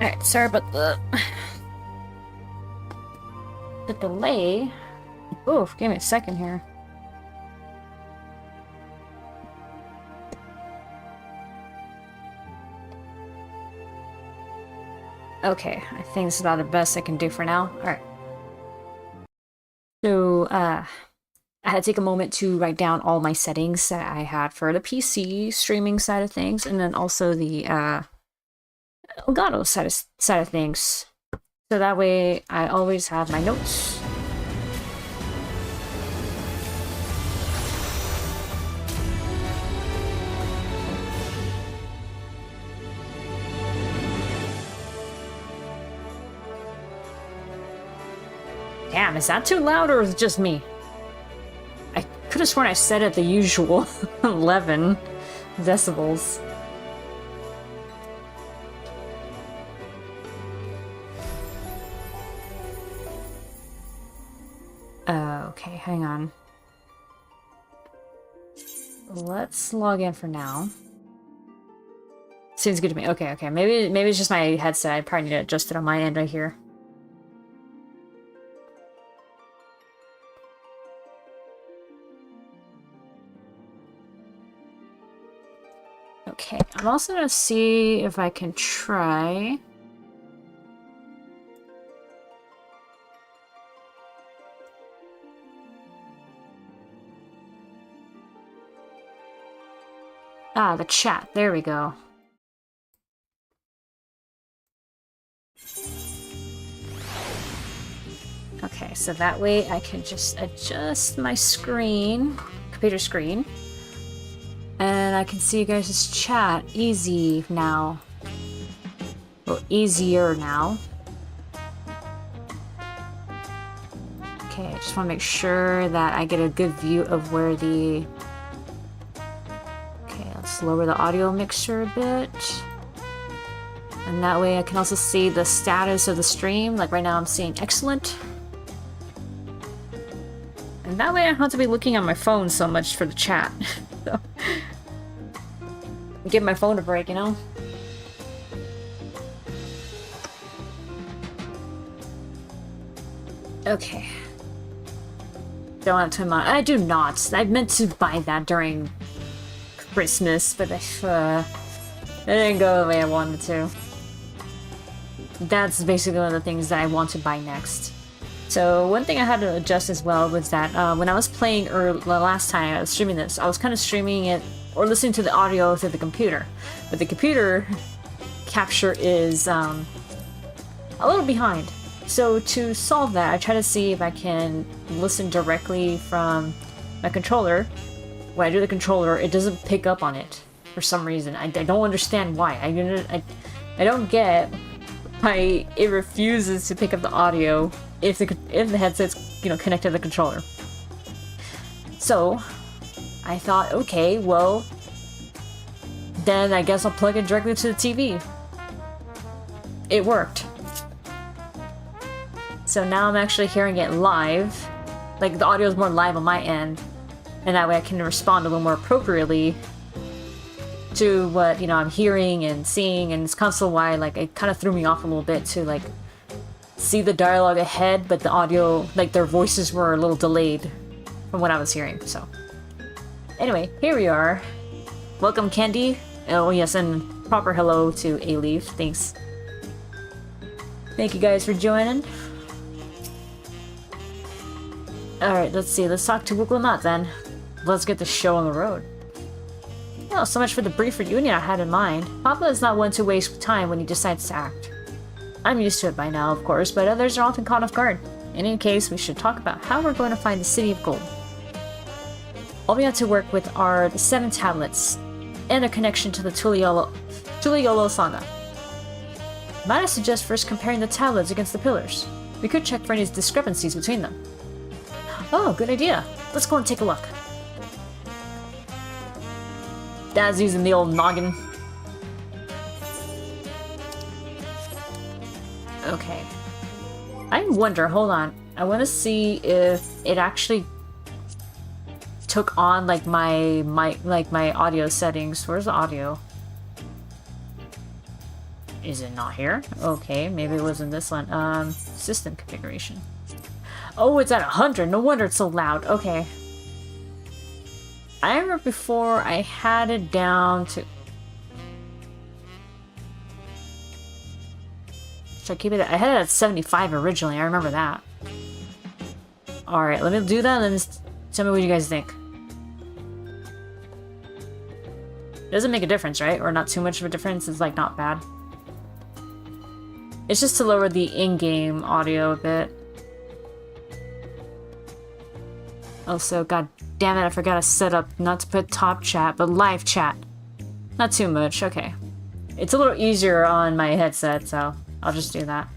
Alright, sorry about the delay. Oof, give me a second here. Okay, I think this is about the best I can do for now. Alright. So, I had to take a moment to write down all my settings that I had for the PC streaming side of things, and then also the Elgato side of things. So that way I always have my notes. Damn, is that too loud or is it just me? I could have sworn I said it the usual 11 decibels. Okay, hang on. Let's log in for now. Seems good to me. Okay, okay. Maybe it's just my headset. I probably need to adjust it on my end right here. Okay, I'm also gonna see if I can try. Ah, the chat. There we go. Okay, so that way I can just adjust my screen, computer screen, and I can see you guys' chat easy now. Well, easier now. Okay, I just want to make sure that I get a good view of where the... Okay, let's lower the audio mixer a bit. And that way I can also see the status of the stream. Like right now I'm seeing excellent. And that way I don't have to be looking at my phone so much for the chat. So, give my phone a break, you know? Okay. Don't have time on. I do not. I meant to buy that during Christmas, but it didn't go the way I wanted to. That's basically one of the things that I want to buy next. So one thing I had to adjust as well was that when I was playing the last time I was streaming this, I was kind of streaming it or listening to the audio through the computer. But the computer capture is a little behind. So to solve that, I try to see if I can listen directly from my controller. When I do the controller, it doesn't pick up on it for some reason. I don't understand why. I don't get why it refuses to pick up the audio if the headset's connected to the controller. So I thought, okay, well, then I guess I'll plug it directly to the TV. It worked. So now I'm actually hearing it live. Like the audio is more live on my end, and that way I can respond a little more appropriately to what I'm hearing and seeing. And it's console why it kind of threw me off a little bit to see the dialogue ahead, but the audio, their voices were a little delayed from what I was hearing. So anyway, here we are. Welcome, Candy. Oh yes, and proper hello to A-Leaf. Thanks. Thank you guys for joining. Alright, let's see. Let's talk to Wuk Lamat then. Let's get the show on the road. Well, so much for the brief reunion I had in mind. Papa is not one to waste time when he decides to act. I'm used to it by now, of course, but others are often caught off guard. In any case, we should talk about how we're going to find the City of Gold. All we have to work with are the 7 tablets and their connection to the Tuliyollal Saga. Might I suggest first comparing the tablets against the pillars? We could check for any discrepancies between them. Oh, good idea. Let's go and take a look. Dad's using the old noggin. Okay. I wonder, hold on. I want to see if it actually took on my audio settings. Where's the audio? Is it not here? Okay, maybe it was in this one. System configuration. Oh, it's at 100. No wonder it's so loud. Okay. I remember before I had it down to... Should I keep it at... I had it at 75 originally. I remember that. Alright, let me do that and then tell me what you guys think. Doesn't make a difference, right? Or not too much of a difference. It's like not bad. It's just to lower the in-game audio a bit. Also, god damn it, I forgot to set up not to put top chat, but live chat. Not too much, okay. It's a little easier on my headset, so I'll just do that.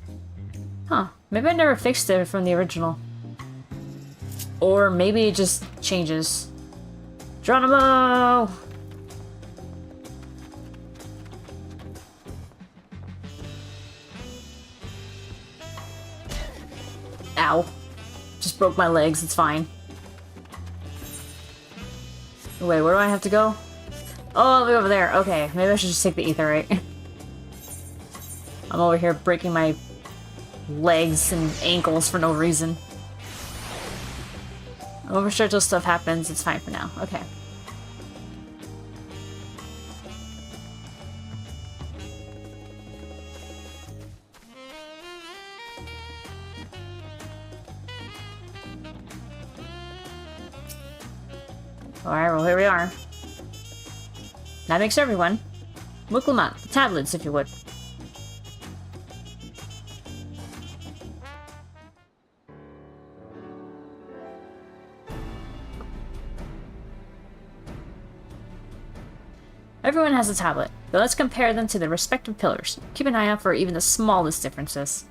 Huh, maybe I never fixed it from the original. Or maybe it just changes. Geronimo! Ow. Just broke my legs, it's fine. Wait, where do I have to go? Oh, I'll be over there. Okay, maybe I should just take the ether, right? I'm over here breaking my legs and ankles for no reason. I'm sure till stuff happens, it's fine for now. Okay. Alright, well here we are. That makes everyone. Wuk Lamat, the tablets, if you would. Everyone has a tablet, but let's compare them to their respective pillars. Keep an eye out for even the smallest differences.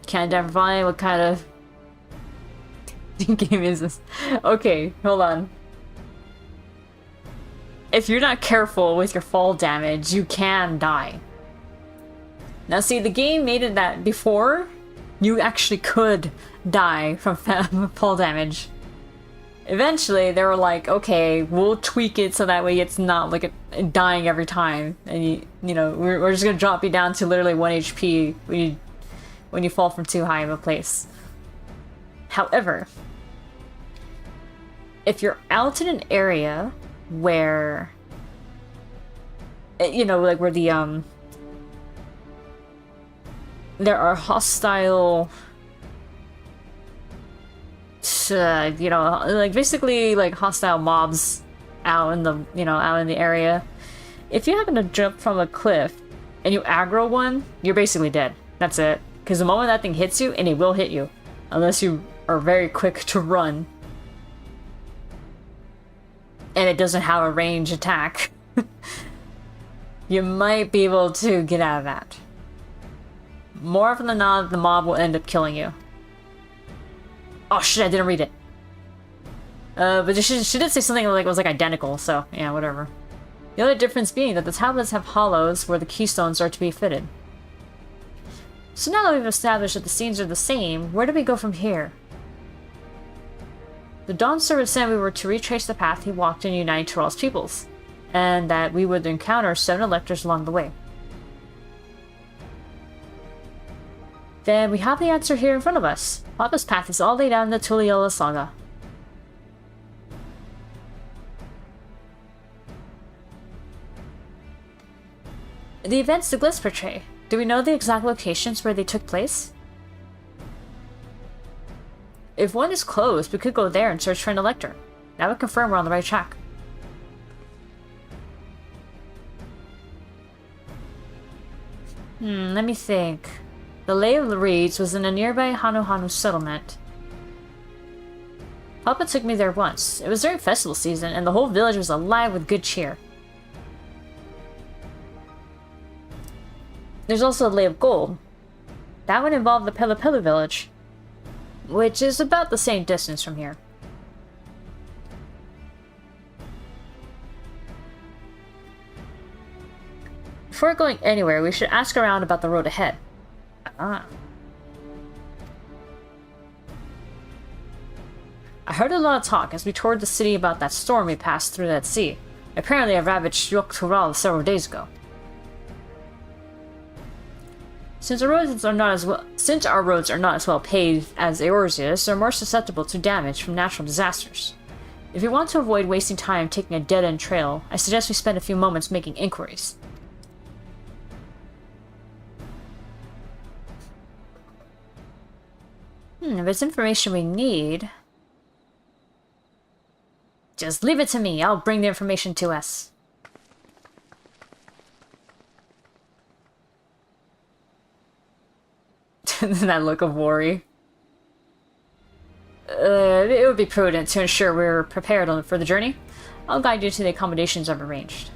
Can't identify what kind of game is this. Okay, hold on. If you're not careful with your fall damage, you can die. Now see, the game made it that before, you actually could die from fall damage. Eventually, they were like, okay, we'll tweak it so that way it's not like dying every time. And you know, we're just gonna drop you down to literally 1 HP when you fall from too high of a place. However, if you're out in an area where, you know, like where the, there are hostile, you know, like basically like hostile mobs out in the, you know, out in the area. If you happen to jump from a cliff and you aggro one, you're basically dead. That's it. Because the moment that thing hits you, and it will hit you, unless you are very quick to run, and it doesn't have a range attack, you might be able to get out of that. More often than not, the mob will end up killing you. Oh shit, I didn't read it. But she did say something like it was like identical, so yeah, whatever. The other difference being that the tablets have hollows where the keystones are to be fitted. So now that we've established that the scenes are the same, where do we go from here? The Dawnservant said we were to retrace the path he walked and unite Tuliyoll's peoples, and that we would encounter 7 electors along the way. Then we have the answer here in front of us. Papa's path is all laid out in the Tuliyollal Saga. The events the glyphs portray. Do we know the exact locations where they took place? If one is closed, we could go there and search for an elector. That would confirm we're on the right track. Let me think. The Lay of the Reeds was in a nearby Hanu settlement. Papa took me there once. It was during festival season, and the whole village was alive with good cheer. There's also the Lay of Gold. That would involve the Pelupelu village, which is about the same distance from here. Before going anywhere, we should ask around about the road ahead. I heard a lot of talk as we toured the city about that storm we passed through that sea. Apparently I ravaged Wuk Lamat several days ago. Since our roads are not as well paved as Eorzea's, they're more susceptible to damage from natural disasters. If you want to avoid wasting time taking a dead-end trail, I suggest we spend a few moments making inquiries. If it's information we need... Just leave it to me, I'll bring the information to us. That look of worry. It would be prudent to ensure we're prepared for the journey. I'll guide you to the accommodations I've arranged.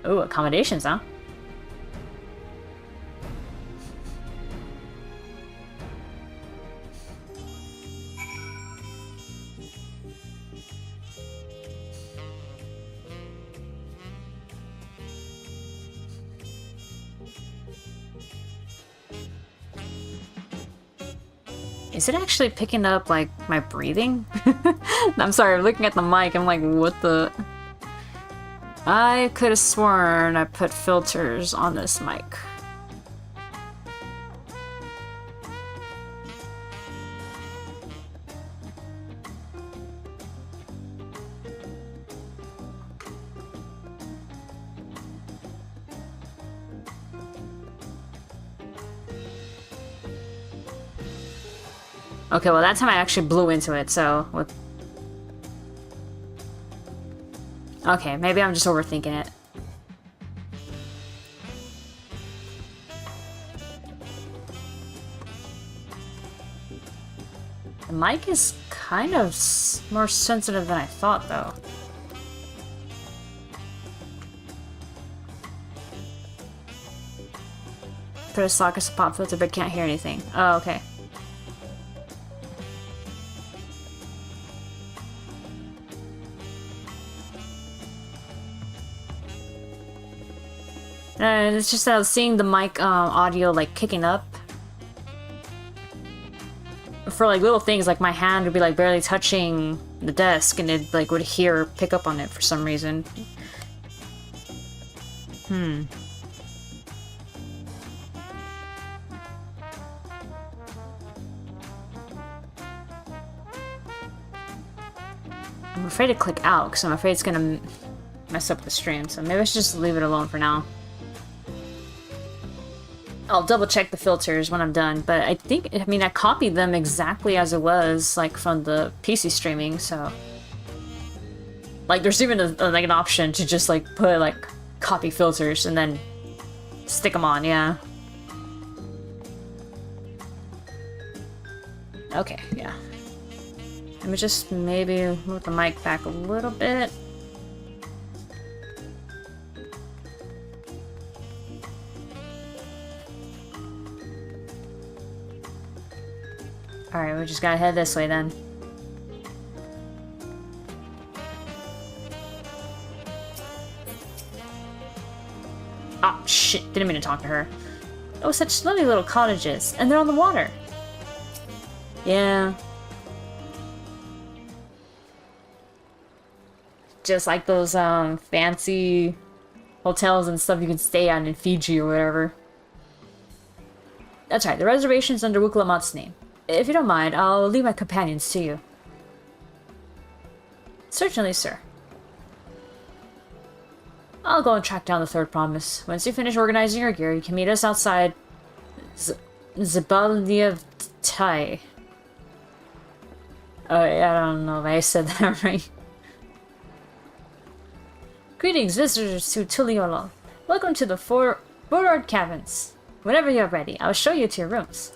Ooh, accommodations, huh? Is it actually picking up, like, my breathing? I'm sorry, I'm looking at the mic, I'm like, what the... I could have sworn I put filters on this mic. Okay, well that time I actually blew into it, so... Okay, maybe I'm just overthinking it. The mic is kind of more sensitive than I thought, though. Put a Saga pop filter, but can't hear anything. Oh, okay. It's just that I was seeing the mic audio like kicking up. For like little things, like my hand would be like barely touching the desk and it like would pick up on it for some reason. I'm afraid to click out because I'm afraid it's gonna mess up the stream, so maybe I should just leave it alone for now. I'll double check the filters when I'm done, but I mean, I copied them exactly as it was, like, from the PC streaming, so... Like, there's even like an option to just, like, put, like, copy filters and then stick them on, yeah. Okay, yeah. Let me just maybe move the mic back a little bit. Alright, we just gotta head this way then. Ah, shit, didn't mean to talk to her. Oh, such lovely little cottages, and they're on the water. Yeah. Just like those, fancy hotels and stuff you can stay at in Fiji or whatever. That's right, the reservation's under Wuk Lamat's name. If you don't mind, I'll leave my companions to you. Certainly, sir. I'll go and track down the third promise. Once you finish organizing your gear, you can meet us outside Zabalniavtai. I don't know if I said that right. Greetings, visitors to Tuliyollal. Welcome to the Forward Caverns. Whenever you're ready, I'll show you to your rooms.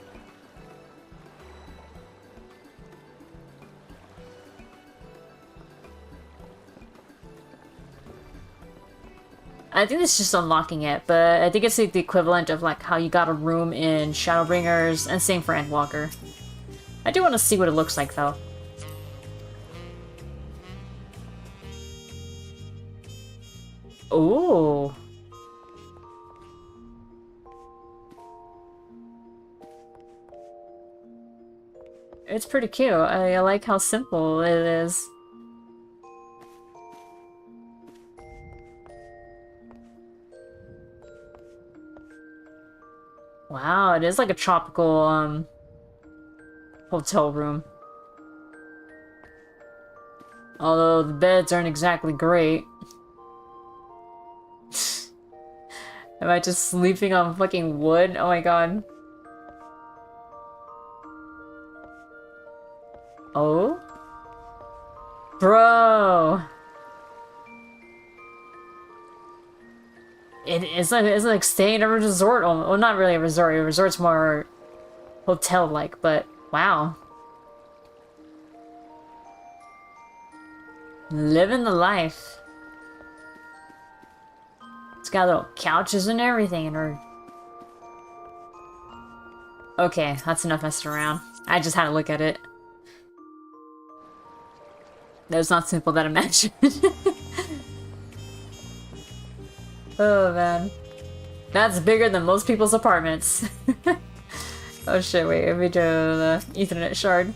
I think it's just unlocking it, but I think it's like the equivalent of like how you got a room in Shadowbringers, and same for Endwalker. I do want to see what it looks like though. Ooh. It's pretty cute. I like how simple it is. Wow, it is like a tropical, hotel room. Although the beds aren't exactly great. Am I just sleeping on fucking wood? Oh my god. Oh? Bro! It's like staying at a resort. Oh, well, not really a resort. A resort's more hotel-like, but wow. Living the life. It's got little couches and everything in her. Okay, that's enough messing around. I just had to look at it. That was not simple that I imagined. Oh man. That's bigger than most people's apartments. Oh shit, wait, let me do the Ethernet shard.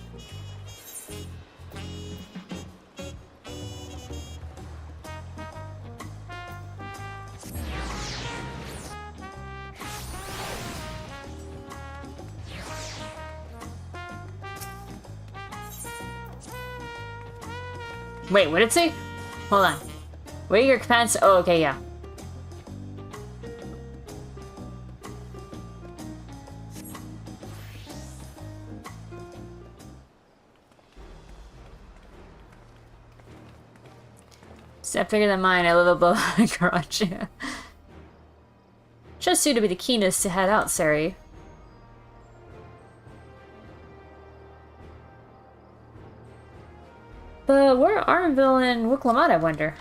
Wait, what did it say? Hold on. Wait, your pants. Oh, okay, yeah. Step bigger than mine. I live above my garage. Yeah. Trust you to be the keenest to head out, Sari. But where are Arnville and Wuk Lamat, I wonder?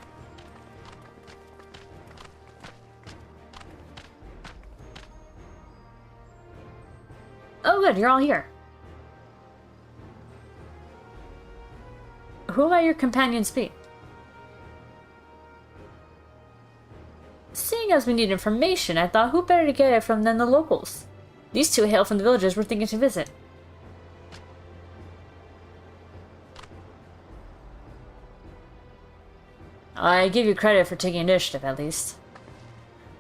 Oh good, you're all here. Who might your companions be? Seeing as we need information, I thought who better to get it from than the locals. These two hail from the villages we're thinking to visit. I give you credit for taking initiative, at least.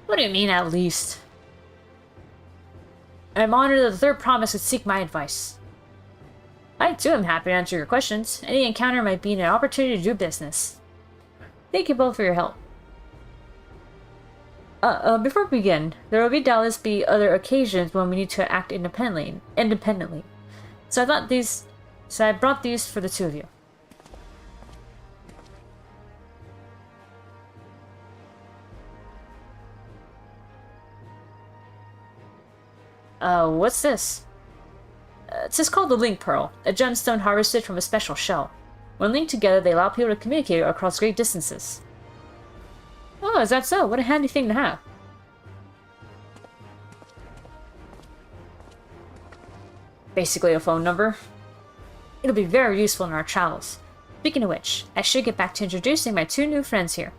What do you mean, at least? I'm honored that the third promise would seek my advice. I, too, am happy to answer your questions. Any encounter might be an opportunity to do business. Thank you both for your help. Before we begin, there will doubtless be other occasions when we need to act independently. So I brought these for the two of you. What's this? It's called the Link Pearl, a gemstone harvested from a special shell. When linked together, they allow people to communicate across great distances. Oh, is that so? What a handy thing to have. Basically a phone number. It'll be very useful in our travels. Speaking of which, I should get back to introducing my two new friends here.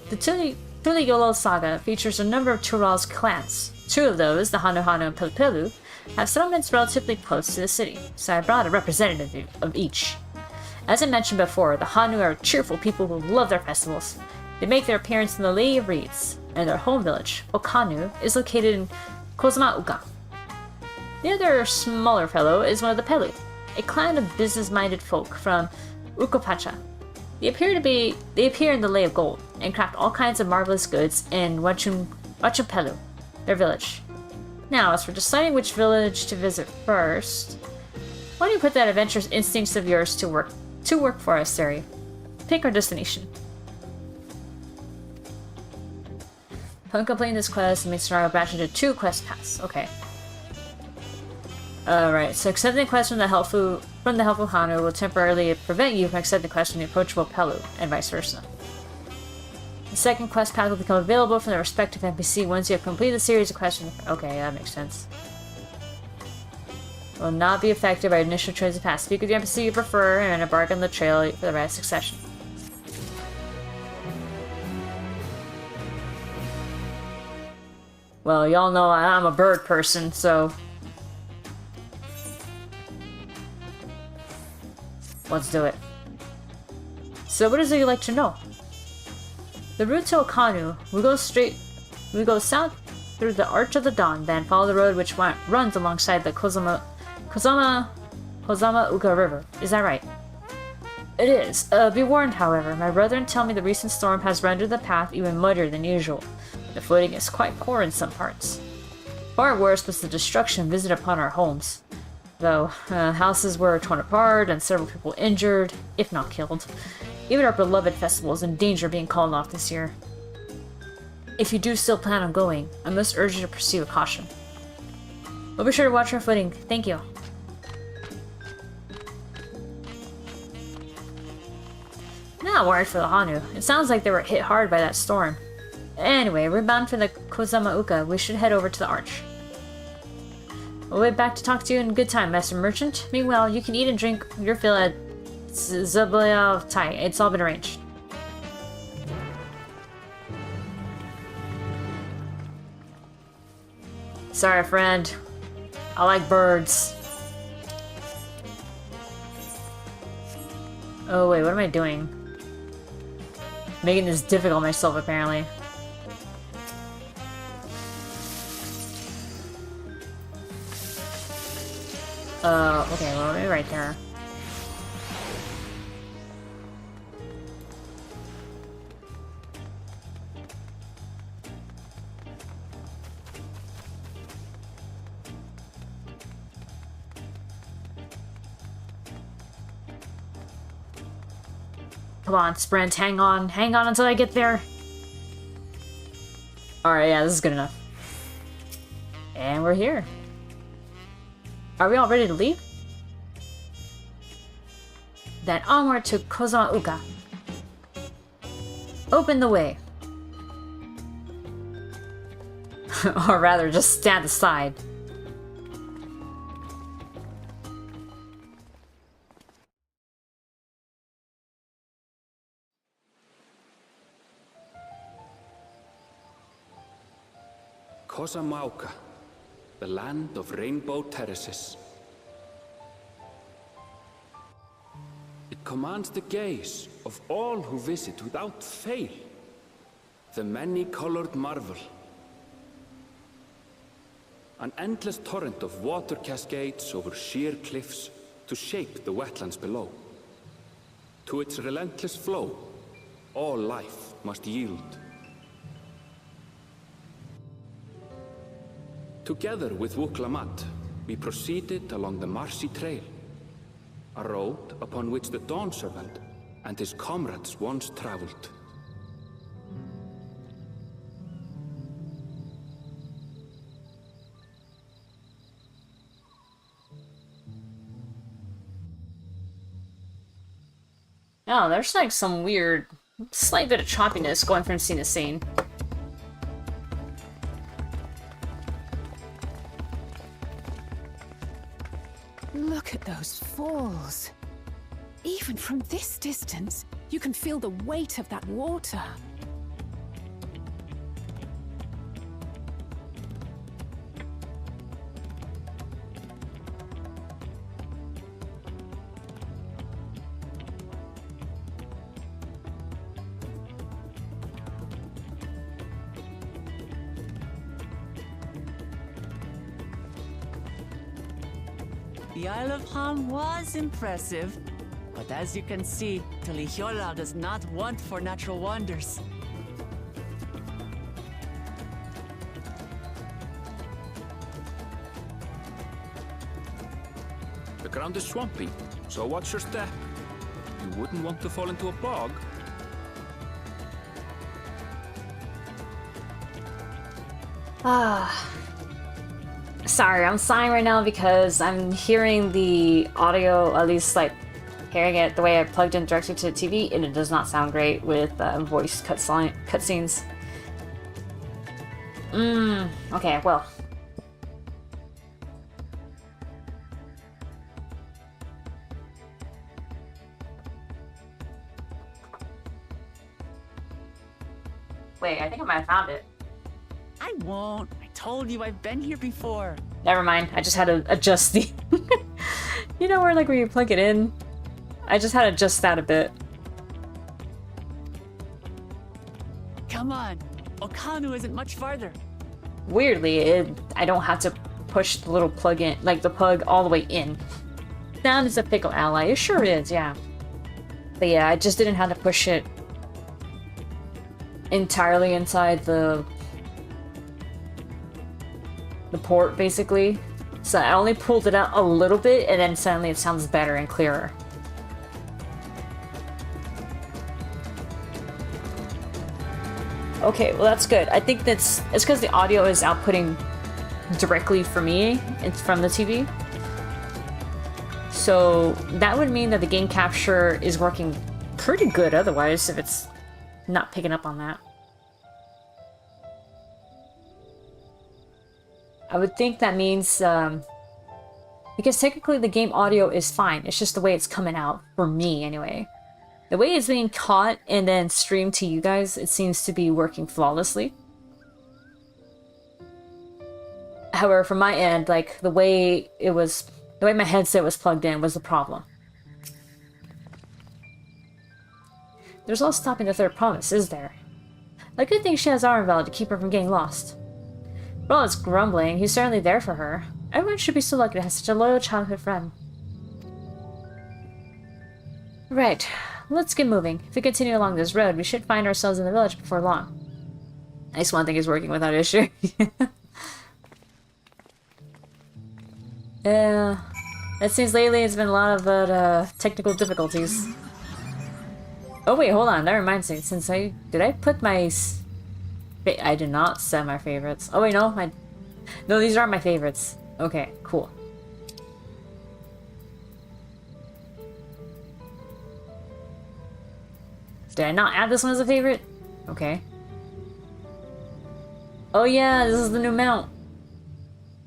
The Tuliyollal Saga features a number of Tural's clans. Two of those, the Hanu Hanu and Pelupelu, have settlements relatively close to the city, so I brought a representative of each. As I mentioned before, the Hanu are cheerful people who love their festivals. They make their appearance in the Lady of Reeds, and their home village, Okanu, is located in Kozma-uka. The other, smaller fellow is one of the Pelu, a clan of business-minded folk from Ukopacha. They appear in the Lay of Gold, and craft all kinds of marvelous goods in Wachupelu, their village. Now, as for deciding which village to visit first, why don't you put that adventurous instincts of yours to work for us, Sari? Pick our destination. Upon completing this quest, it makes Scenario batch into 2 quest paths. Okay. Alright, so accepting the quest from the helpful Hanu will temporarily prevent you from accepting the quest from the approachable Pelu, and vice versa. The second quest path will become available from the respective NPC once you have completed the series of quests. Okay, that makes sense. Will not be affected by initial transit path. Speak with the NPC you prefer and embark on the trail for the rest of the session. Well, y'all know I'm a bird person, so... Let's do it. So what is it you'd like to know? The route to Okanu, we go south through the Arch of the Dawn, then follow the road which runs alongside the Kozama Uka River. Is that right? It is. Be warned, however. My brethren tell me the recent storm has rendered the path even muddier than usual. The footing is quite poor in some parts. Far worse was the destruction visited upon our homes. Though, houses were torn apart and several people injured, if not killed. Even our beloved festival is in danger of being called off this year. If you do still plan on going, I must urge you to proceed with caution. We'll be sure to watch our footing. Thank you. Not worried for the Hanu. It sounds like they were hit hard by that storm. Anyway, we're bound for the Kozama Uka. We should head over to the Arch. We'll wait back to talk to you in good time, Master Merchant. Meanwhile, you can eat and drink your fill at Zublaya Tai. It's all been arranged. Sorry, friend. I like birds. Oh wait, what am I doing? Making this difficult myself, apparently. Okay, well, maybe right there. Come on, sprint, hang on until I get there. Alright, yeah, this is good enough. And we're here. Are we all ready to leave? Then onward to Kozama Uka. Open the way. Or rather, just stand aside. Kozama Uka, the land of rainbow terraces. It commands the gaze of all who visit without fail. The many-colored marvel. An endless torrent of water cascades over sheer cliffs to shape the wetlands below. To its relentless flow, all life must yield. Together with Wuk Lamat, we proceeded along the marshy trail, a road upon which the Dawnservant and his comrades once traveled. Oh, there's like some weird, slight bit of choppiness going from scene to scene. Look at those falls. Even from this distance, you can feel the weight of that water. The Isle of Ham was impressive, but as you can see, Tuliyollal does not want for natural wonders. The ground is swampy, so watch your step. You wouldn't want to fall into a bog. Sorry, I'm sighing right now because I'm hearing the audio, at least like hearing it the way I plugged in directly to the TV, and it does not sound great with voice cutscenes. Okay, well. Wait, I think I might have found it. I won't. I told you I've been here before. Never mind. I just had to adjust the... You know where, like, where you plug it in? I just had to adjust that a bit. Come on. Okanu isn't much farther. Weirdly, I don't have to push the little plug in, like the plug all the way in. That is a pickle ally. It sure is, yeah. But yeah, I just didn't have to push it entirely inside the port, basically. So I only pulled it out a little bit, and then suddenly it sounds better and clearer. Okay, well that's good. I think it's because the audio is outputting directly for me. It's from the TV. So that would mean that the game capture is working pretty good otherwise if it's not picking up on that. I would think that means, because technically the game audio is fine. It's just the way it's coming out, for me anyway. The way it's being caught and then streamed to you guys, it seems to be working flawlessly. However, from my end, like, the way my headset was plugged in was the problem. There's no stopping the third promise, is there? A good thing she has Arvenveld to keep her from getting lost. For all its grumbling, he's certainly there for her. Everyone should be so lucky to have such a loyal childhood friend. Right, let's get moving. If we continue along this road, we should find ourselves in the village before long. At least one thing is working without issue. Yeah, it seems lately it's been a lot of technical difficulties. Oh wait, hold on, that reminds me. Did I put my... I did not set my favorites. Oh wait, no, no, these aren't my favorites. Okay, cool. Did I not add this one as a favorite? Okay. Oh yeah, this is the new mount.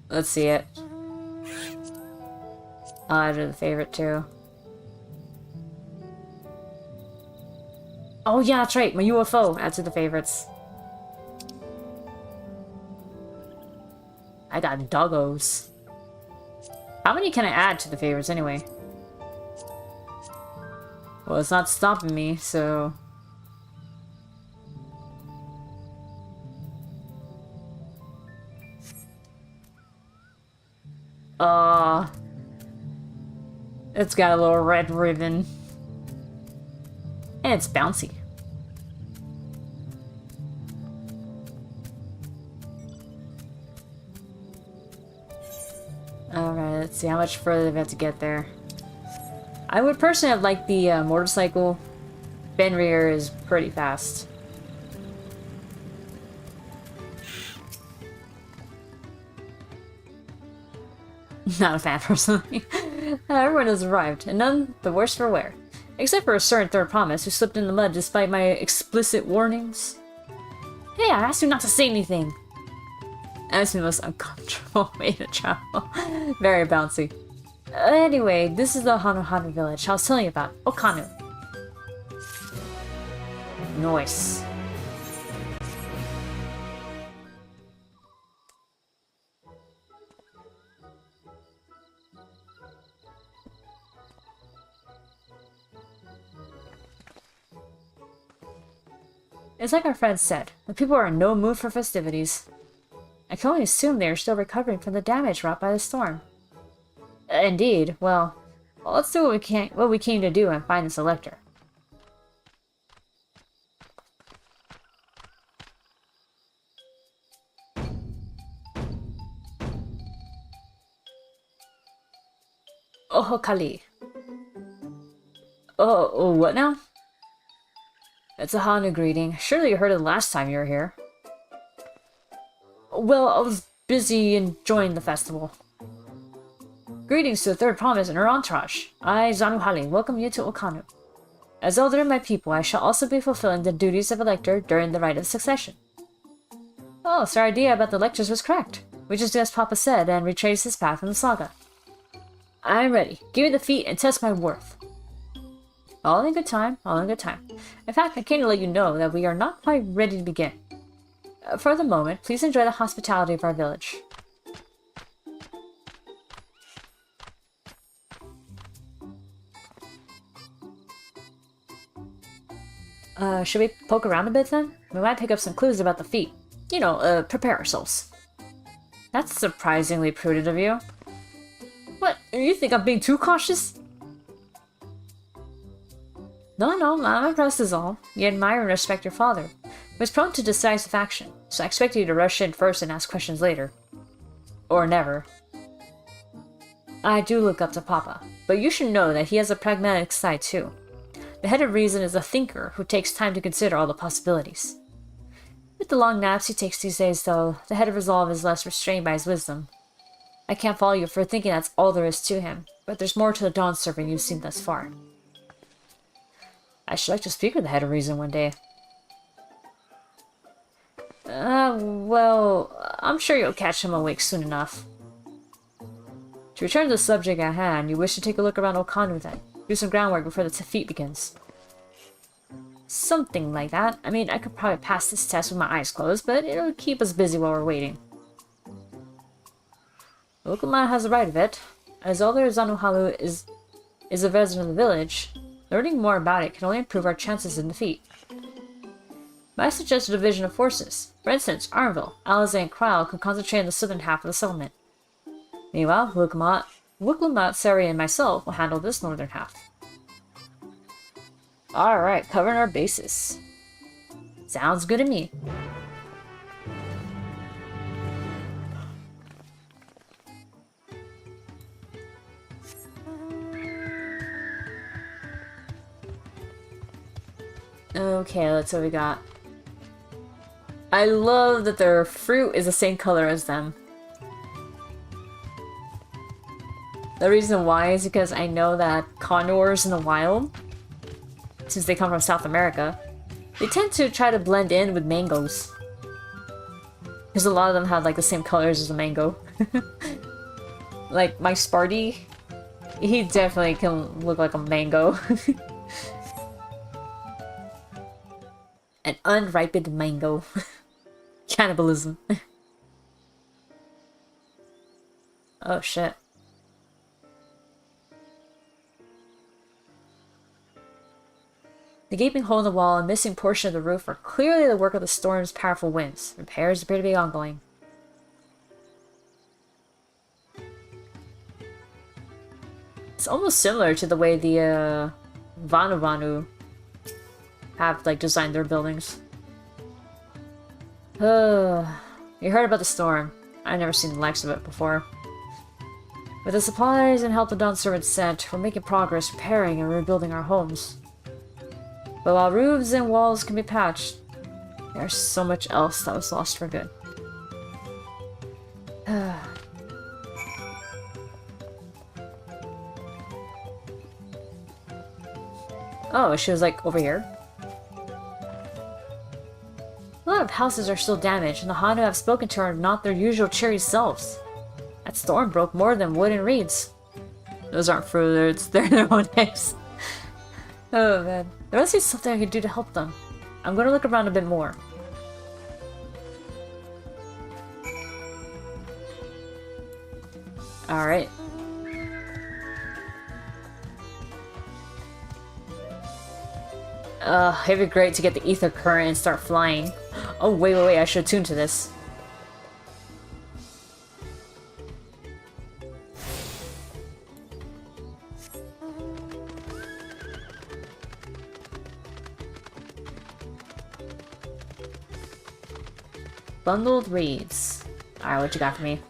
Let's see it. I'll add it to the favorite too. Oh yeah, that's right, my UFO. Add to the favorites. I got doggos. How many can I add to the favorites anyway? Well, it's not stopping me, so... It's got a little red ribbon. And it's bouncy. Alright, let's see how much further we have to get there. I would personally have liked the motorcycle. Benrir is pretty fast. Not a fan, personally. Everyone has arrived, and none the worse for wear. Except for a certain third promise who slipped in the mud despite my explicit warnings. Hey, I asked you not to say anything! That's the most uncomfortable way to travel. Very bouncy. Anyway, this is the Hanohana village I was telling you about. Okanu. Nice. It's like our friend said, the people are in no mood for festivities. I can only assume they are still recovering from the damage wrought by the storm. Indeed. Well, let's do what we came to do and find this elector. Oh, Kali. Oh, what now? It's a Hana greeting. Surely you heard it last time you were here. Well, I was busy enjoying the festival. Greetings to the third promise and her entourage. I, Zanuhali, welcome you to Okanu. As elder of my people, I shall also be fulfilling the duties of elector during the rite of succession. Oh, so our idea about the lectures was correct. We just do as Papa said and retrace his path in the saga. I'm ready. Give me the feat and test my worth. All in good time, all in good time. In fact, I came to let you know that we are not quite ready to begin. For the moment, please enjoy the hospitality of our village. Should we poke around a bit then? We might pick up some clues about the feat. You know, prepare ourselves. That's surprisingly prudent of you. What? You think I'm being too cautious? No, I'm impressed is all. You admire and respect your father. He was prone to decisive action, so I expect you to rush in first and ask questions later. Or never. I do look up to Papa, but you should know that he has a pragmatic side too. The head of reason is a thinker who takes time to consider all the possibilities. With the long naps he takes these days, though, the head of resolve is less restrained by his wisdom. I can't follow you for thinking that's all there is to him, but there's more to the Dawnservant you've seen thus far. I should like to speak with the head of reason one day. Well, I'm sure you'll catch him awake soon enough. To return to the subject at hand, you wish to take a look around Okanu then. Do some groundwork before the feat begins. Something like that. I mean, I could probably pass this test with my eyes closed, but it'll keep us busy while we're waiting. Wuk Lamat has the right of it. As older as Zanuhalu is a resident of the village, learning more about it can only improve our chances in defeat. I suggest a division of forces. For instance, Arnville, Alizé, and Kryle could concentrate on the southern half of the settlement. Meanwhile, Wuk Lamat, Sari, and myself will handle this northern half. Alright, covering our bases. Sounds good to me. Okay, let's see what we got. I love that their fruit is the same color as them. The reason why is because I know that condors in the wild, since they come from South America, they tend to try to blend in with mangoes. Because a lot of them have like the same colors as a mango. Like my Sparty, he definitely can look like a mango. An unripened mango. Cannibalism. Oh shit. The gaping hole in the wall and missing portion of the roof are clearly the work of the storm's powerful winds. Repairs appear to be ongoing. It's almost similar to the way the Vanu have like designed their buildings. You heard about the storm. I've never seen the likes of it before. With the supplies and help the Dawnservant sent, we're making progress repairing and rebuilding our homes. But while roofs and walls can be patched, there's so much else that was lost for good. Oh, she was like over here. A lot of houses are still damaged, and the Hanu I've spoken to are not their usual cheery selves. That storm broke more than wood and reeds. Those aren't fruits, they're their own eggs. Oh man. There must be something I could do to help them. I'm gonna look around a bit more. Alright. It'd be great to get the ether current and start flying. Oh, wait, I should attune to this. Bundled reeds. Alright, what you got for me?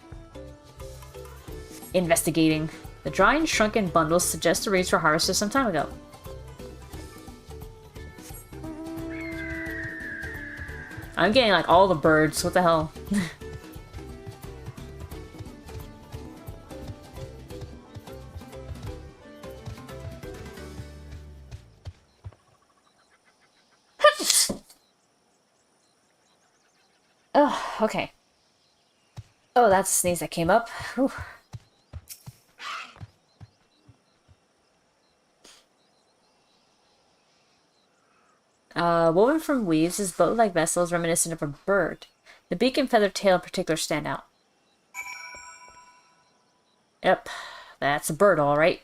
Investigating. The dry and shrunken bundles suggest the reeds were harvested some time ago. I'm getting like all the birds, what the hell? Oh, okay. Oh, that's a sneeze that came up. Whew. Woven from weaves, this boat-like vessel is reminiscent of a bird. The beak and feathered tail in particular stand out. Yep, that's a bird, all right.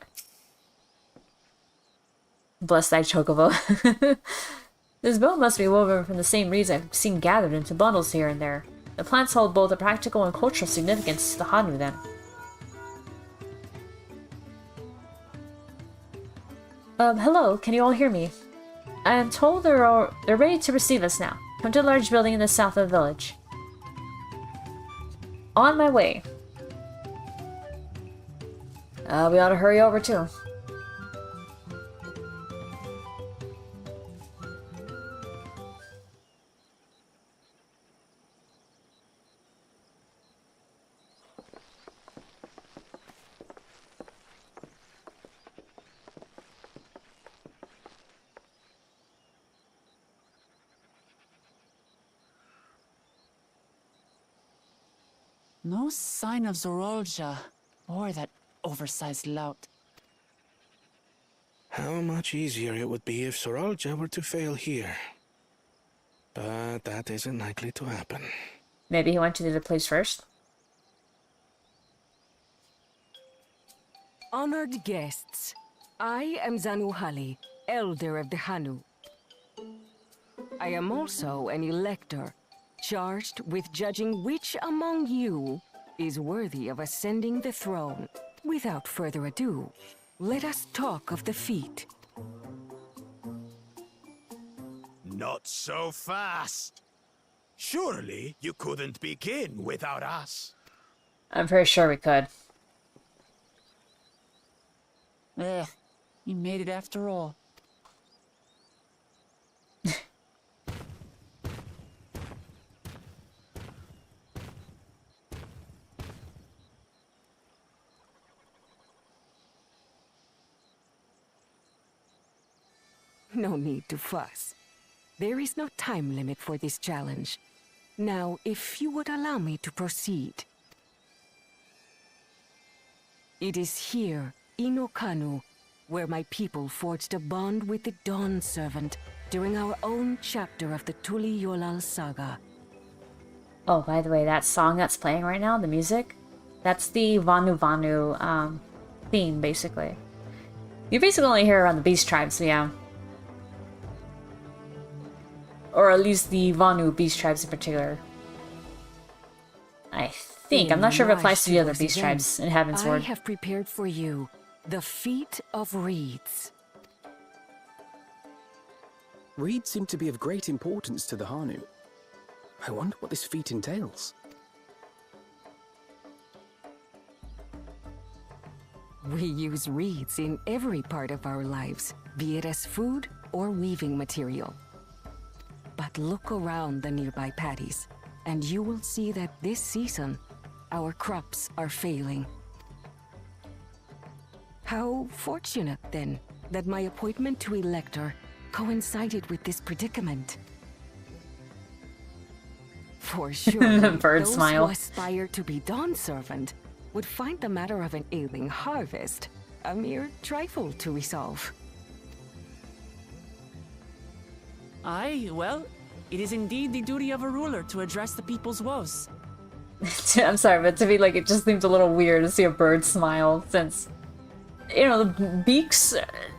Bless thy chocobo. This boat must be woven from the same reeds I've seen gathered into bundles here and there. The plants hold both a practical and cultural significance to the Hanu, then. Hello, can you all hear me? I am told they're ready to receive us now. Come to a large building in the south of the village. On my way. We ought to hurry over too. No sign of Zorolja or that oversized lout. How much easier it would be if Soralja were to fail here. But that isn't likely to happen. Maybe he went to the other place first? Honored guests, I am Zanuhali, Elder of the Hanu. I am also an elector, charged with judging which among you is worthy of ascending the throne. Without further ado, let us talk of the feat. Not so fast. Surely you couldn't begin without us. I'm pretty sure we could. You made it after all. No need to fuss. There is no time limit for this challenge. Now, if you would allow me to proceed. It is here, in Okanu, where my people forged a bond with the Dawnservant during our own chapter of the Tuliyollal Saga. Oh, by the way, that song that's playing right now, the music, that's the Vanu Vanu theme, basically. You basically only hear it around the Beast Tribes, so yeah. Or at least the Vanu Beast Tribes in particular. I think. I'm not sure if it applies to the other Beast Tribes in Heavensward. I have prepared for you the Feat of Reeds. Reeds seem to be of great importance to the Hanu. I wonder what this feat entails. We use reeds in every part of our lives, be it as food or weaving material. But look around the nearby paddies, and you will see that this season, our crops are failing. How fortunate, then, that my appointment to Elector coincided with this predicament. For sure, Bird those smile. who aspire to be Dawnservant would find the matter of an ailing harvest a mere trifle to resolve. Aye, well, it is indeed the duty of a ruler to address the people's woes. I'm sorry, but to me, like, it just seems a little weird to see a bird smile, since, you know, the beaks,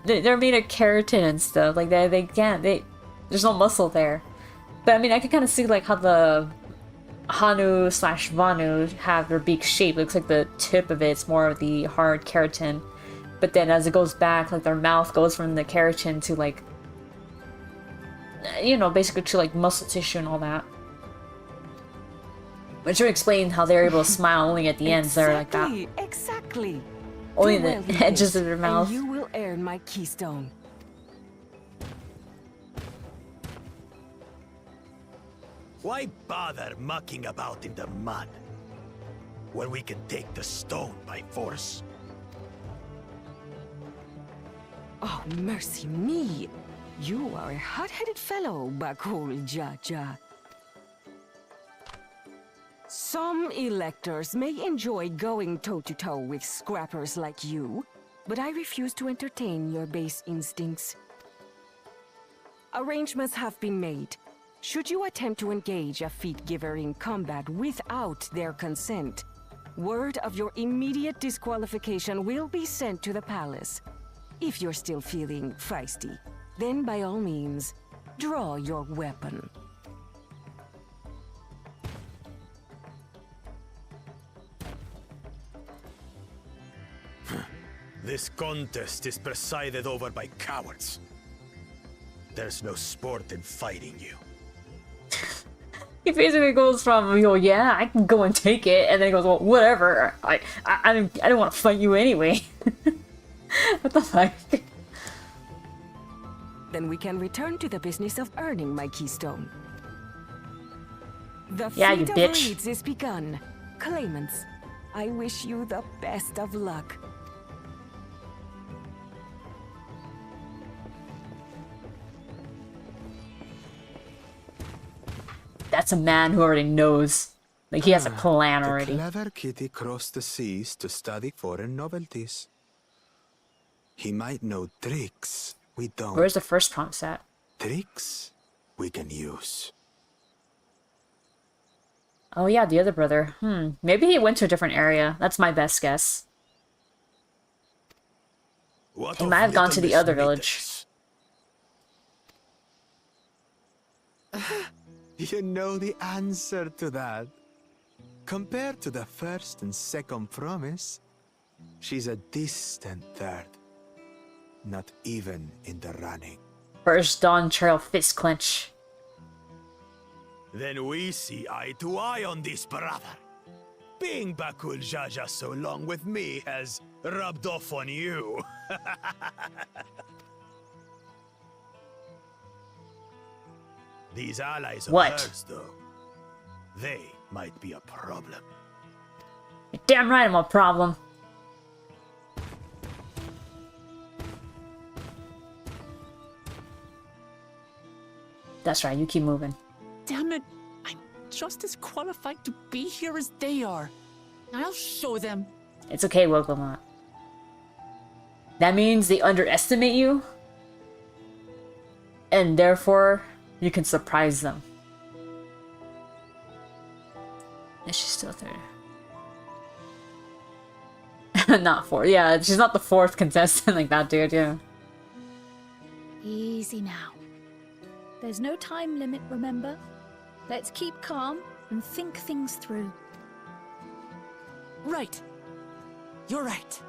they're made of keratin and stuff. Like, they can't, there's no muscle there. But, I mean, I can kind of see, like, how the Hanu slash Vanu have their beak shape. It looks like the tip of it's more of the hard keratin. But then as it goes back, like, their mouth goes from the keratin to, like, you know, basically to, like, muscle tissue and all that. Which would explain how they're able to smile only at the ends there like that. Exactly. Only Do the well with edges this, of their mouth. And you will earn my keystone. Why bother mucking about in the mud when we can take the stone by force? Oh, mercy me! You are a hot-headed fellow, Bakul Jaja. Some electors may enjoy going toe-to-toe with scrappers like you, but I refuse to entertain your base instincts. Arrangements have been made. Should you attempt to engage a feat giver in combat without their consent, word of your immediate disqualification will be sent to the palace. If you're still feeling feisty, then by all means, draw your weapon. This contest is presided over by cowards. There's no sport in fighting you. He basically goes from, "Yo, yeah, I can go and take it," and then he goes, "Well, whatever. I don't want to fight you anyway." What the fuck? Then we can return to the business of earning my keystone. The Yeah, you feat of bitch. raids is begun. Claimants, I wish you the best of luck. That's a man who already knows. Like, he has a plan The already. clever kitty crossed the seas to study foreign novelties. He might know tricks we don't. Where's the first prompt at? Tricks we can use. Oh yeah, the other brother. Maybe he went to a different area. That's my best guess. What He of might have gone to the little other Miss village. You know the answer to that. Compared to the first and second promise, she's a distant third. Not even in the running. First Dawn Trail fist clench. Then we see eye to eye on this, brother. Being Bakul Jaja so long with me has rubbed off on you. These allies of What? hers, though, they might be a problem. You're damn right I'm a problem. That's right, you keep moving. Damn it! I'm just as qualified to be here as they are. I'll show them. It's okay, Wuk Lamat. That means they underestimate you, and therefore you can surprise them. Is she still there? Not fourth. Yeah, she's not the fourth contestant like that dude, yeah. Easy now. There's no time limit, remember? Let's keep calm and think things through. Right. You're right.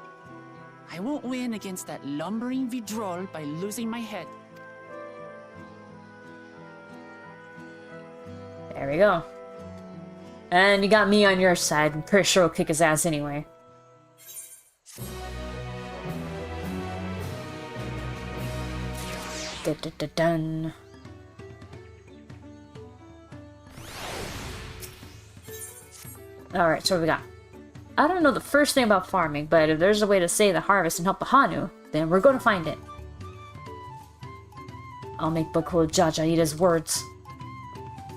I won't win against that lumbering Vidrol by losing my head. There we go. And you got me on your side. I'm pretty sure I'll kick his ass anyway. Dun. Alright, so what we got? I don't know the first thing about farming, but if there's a way to save the harvest and help the Hanu, then we're going to find it. I'll make Bakul Jaja eat his words.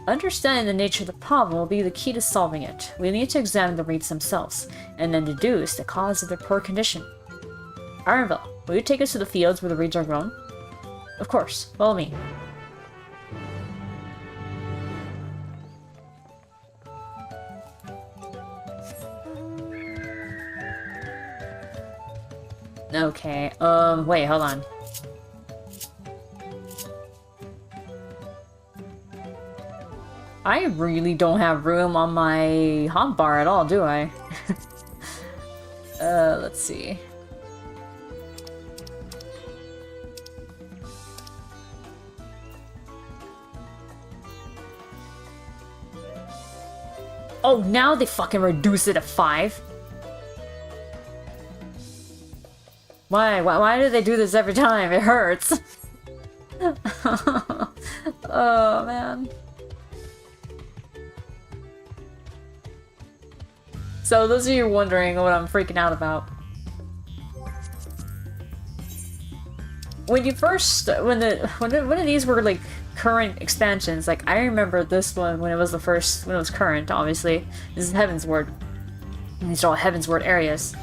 Understanding the nature of the problem will be the key to solving it. We need to examine the reeds themselves, and then deduce the cause of their poor condition. Ironville, will you take us to the fields where the reeds are grown? Of course, follow me. Okay, wait, hold on. I really don't have room on my hotbar at all, do I? Let's see. Oh, now they fucking reduce it to 5? Why do they do this every time? It hurts. Oh, man. So those of you wondering what I'm freaking out about. When you first, when of these were like current expansions, like I remember this one when it was the first, when it was current, obviously. This is Heavensward. These are all Heavensward areas.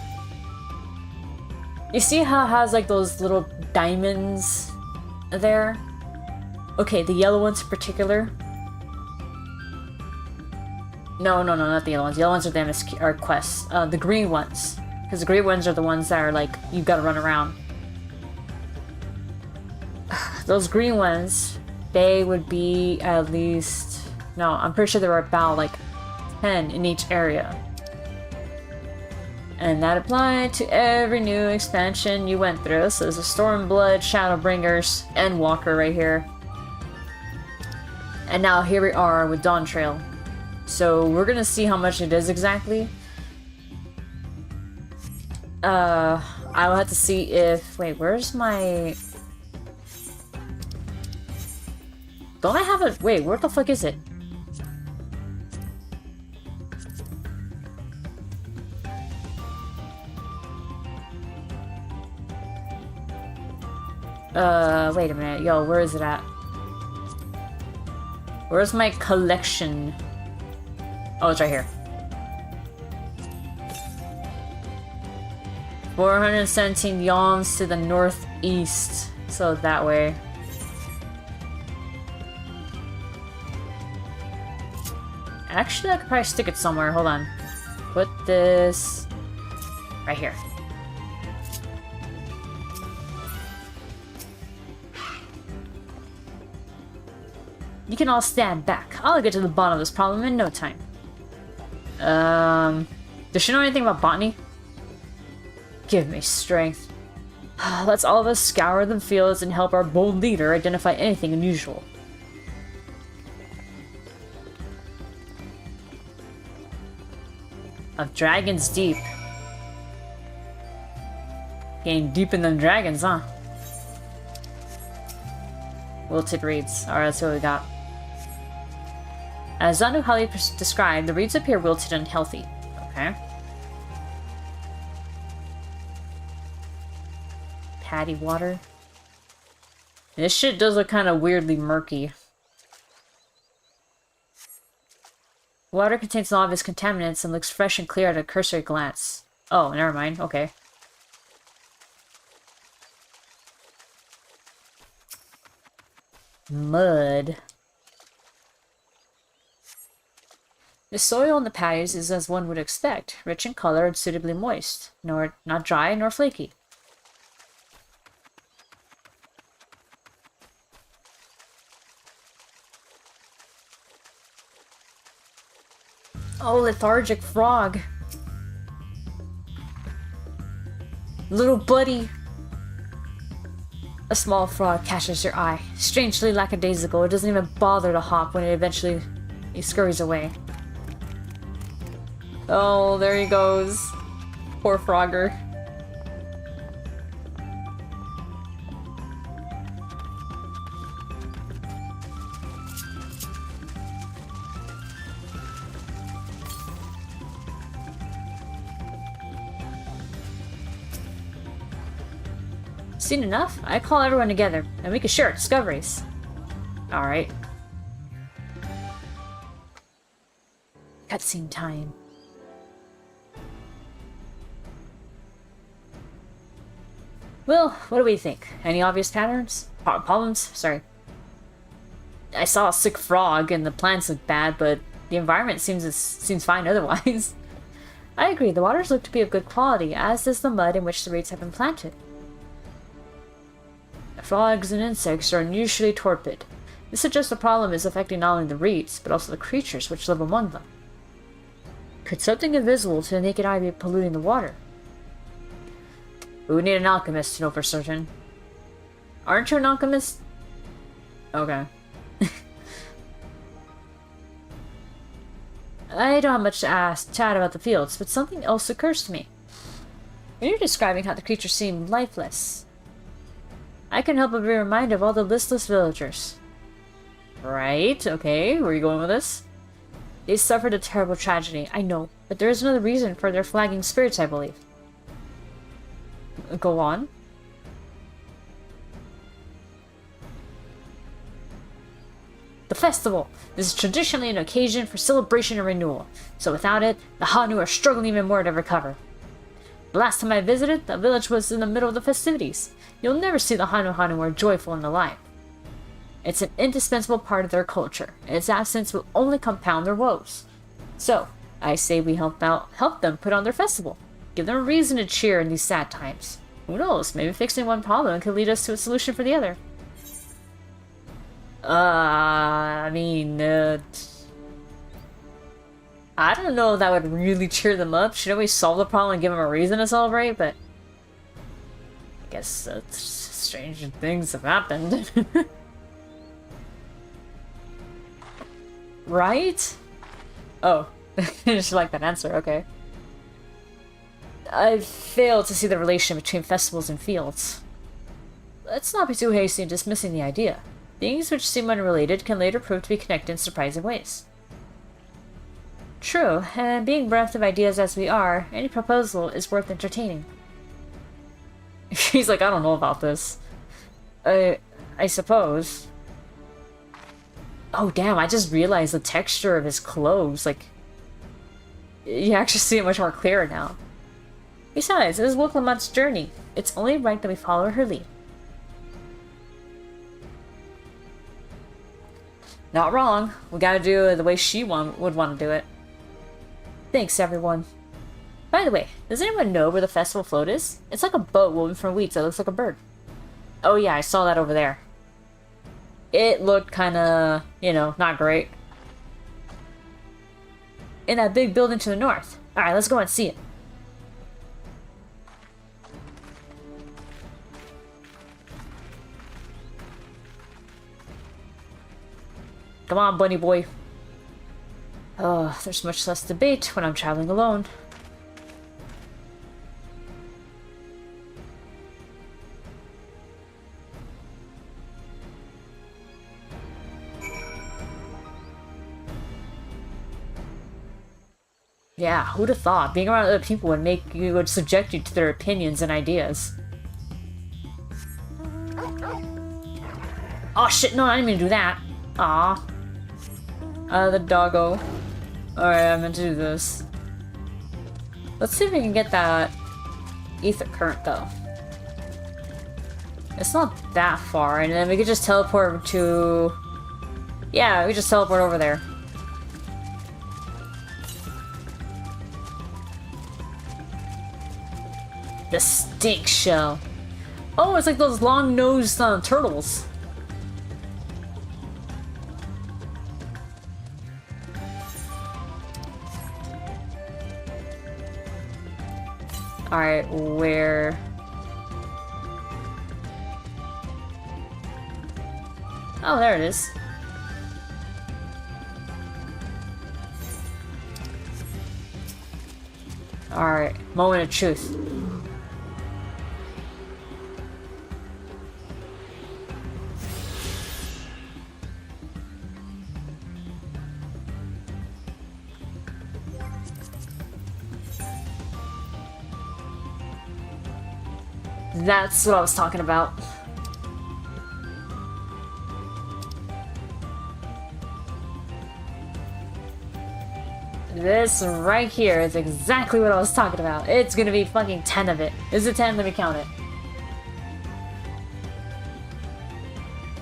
You see how it has like those little diamonds there? Okay, the yellow ones in particular. No, not the yellow ones. The yellow ones are the MSQ, are quests. The green ones. Because the green ones are the ones that are like, you've got to run around. Those green ones, they would be at least... No, I'm pretty sure there were about like 10 in each area. And that applied to every new expansion you went through. So there's a Stormblood, Shadowbringers, and Walker right here. And now here we are with Dawn Trail. So we're gonna see how much it is exactly. I will have to see if... Wait, where's my... Don't I have a... Wait, where the fuck is it? Wait a minute. Yo, where is it at? Where's my collection? Oh, it's right here. 417 yawns to the northeast. So that way. Actually, I could probably stick it somewhere. Hold on. Put this right here. You can all stand back. I'll get to the bottom of this problem in no time. Does she know anything about botany? Give me strength. Let's all of us scour the fields and help our bold leader identify anything unusual. Of dragons deep. Getting deep in them dragons, huh? Wilted reeds. Alright, let's see what we got. As Zanuhali described, the reeds appear wilted and healthy. Okay. Patty water. This shit does look kind of weirdly murky. Water contains no obvious contaminants and looks fresh and clear at a cursory glance. Oh, never mind. Okay. Mud. The soil in the patties is as one would expect, rich in color and suitably moist, not dry nor flaky. Oh, lethargic frog. Little buddy. A small frog catches your eye. Strangely lackadaisical, it doesn't even bother to hop when he scurries away. Oh, there he goes. Poor Frogger. Seen enough? I call everyone together, and we can share our discoveries. Alright. Cutscene time. Well, what do we think? Any obvious patterns? Problems? Sorry. I saw a sick frog and the plants look bad, but the environment seems fine otherwise. I agree, the waters look to be of good quality, as does the mud in which the reeds have been planted. Frogs and insects are unusually torpid. This suggests the problem is affecting not only the reeds, but also the creatures which live among them. Could something invisible to the naked eye be polluting the water? We would need an alchemist to know for certain. Aren't you an alchemist? Okay. I don't have much to chat about the fields, but something else occurs to me. When you're describing how the creatures seem lifeless, I can help but be reminded of all the listless villagers. Right, okay, where are you going with this? They suffered a terrible tragedy, I know, but there is another reason for their flagging spirits, I believe. Go on. The festival! This is traditionally an occasion for celebration and renewal, so without it, the Hanu are struggling even more to recover. The last time I visited, the village was in the middle of the festivities. You'll never see the Hanu are joyful and alive. It's an indispensable part of their culture, and its absence will only compound their woes. So, I say we help them put on their festival. Give them a reason to cheer in these sad times. Who knows, maybe fixing one problem could lead us to a solution for the other. I mean, I don't know if that would really cheer them up. Should we solve the problem and give them a reason to celebrate? But I guess strange things have happened. Right? Oh, just like that answer, okay. I fail to see the relation between festivals and fields. Let's not be too hasty in dismissing the idea. Things which seem unrelated can later prove to be connected in surprising ways. True, and being bereft of ideas as we are, any proposal is worth entertaining. He's like, I don't know about this. I suppose. Oh damn, I just realized the texture of his clothes, like... You actually see it much more clearer now. Besides, it is Wuk Lamat's journey. It's only right that we follow her lead. Not wrong. We gotta do it the way she would want to do it. Thanks, everyone. By the way, does anyone know where the festival float is? It's like a boat woven from weeds that looks like a bird. Oh yeah, I saw that over there. It looked kinda, you know, not great. In that big building to the north. Alright, let's go and see it. Come on, bunny boy. Oh, there's much less debate when I'm traveling alone. Yeah, who'd have thought? Being around other people would subject you to their opinions and ideas. Oh shit, no, I didn't mean to do that. Aw. The doggo. Alright, I meant to do this. Let's see if we can get that ether current, though. It's not that far, and then we could just teleport to... Yeah, we just teleport over there. The stink shell. Oh, it's like those long-nosed turtles. Alright, where... Oh, there it is. Alright, moment of truth. That's what I was talking about. This right here is exactly what I was talking about. It's gonna be fucking 10 of it. Is it 10? Let me count it.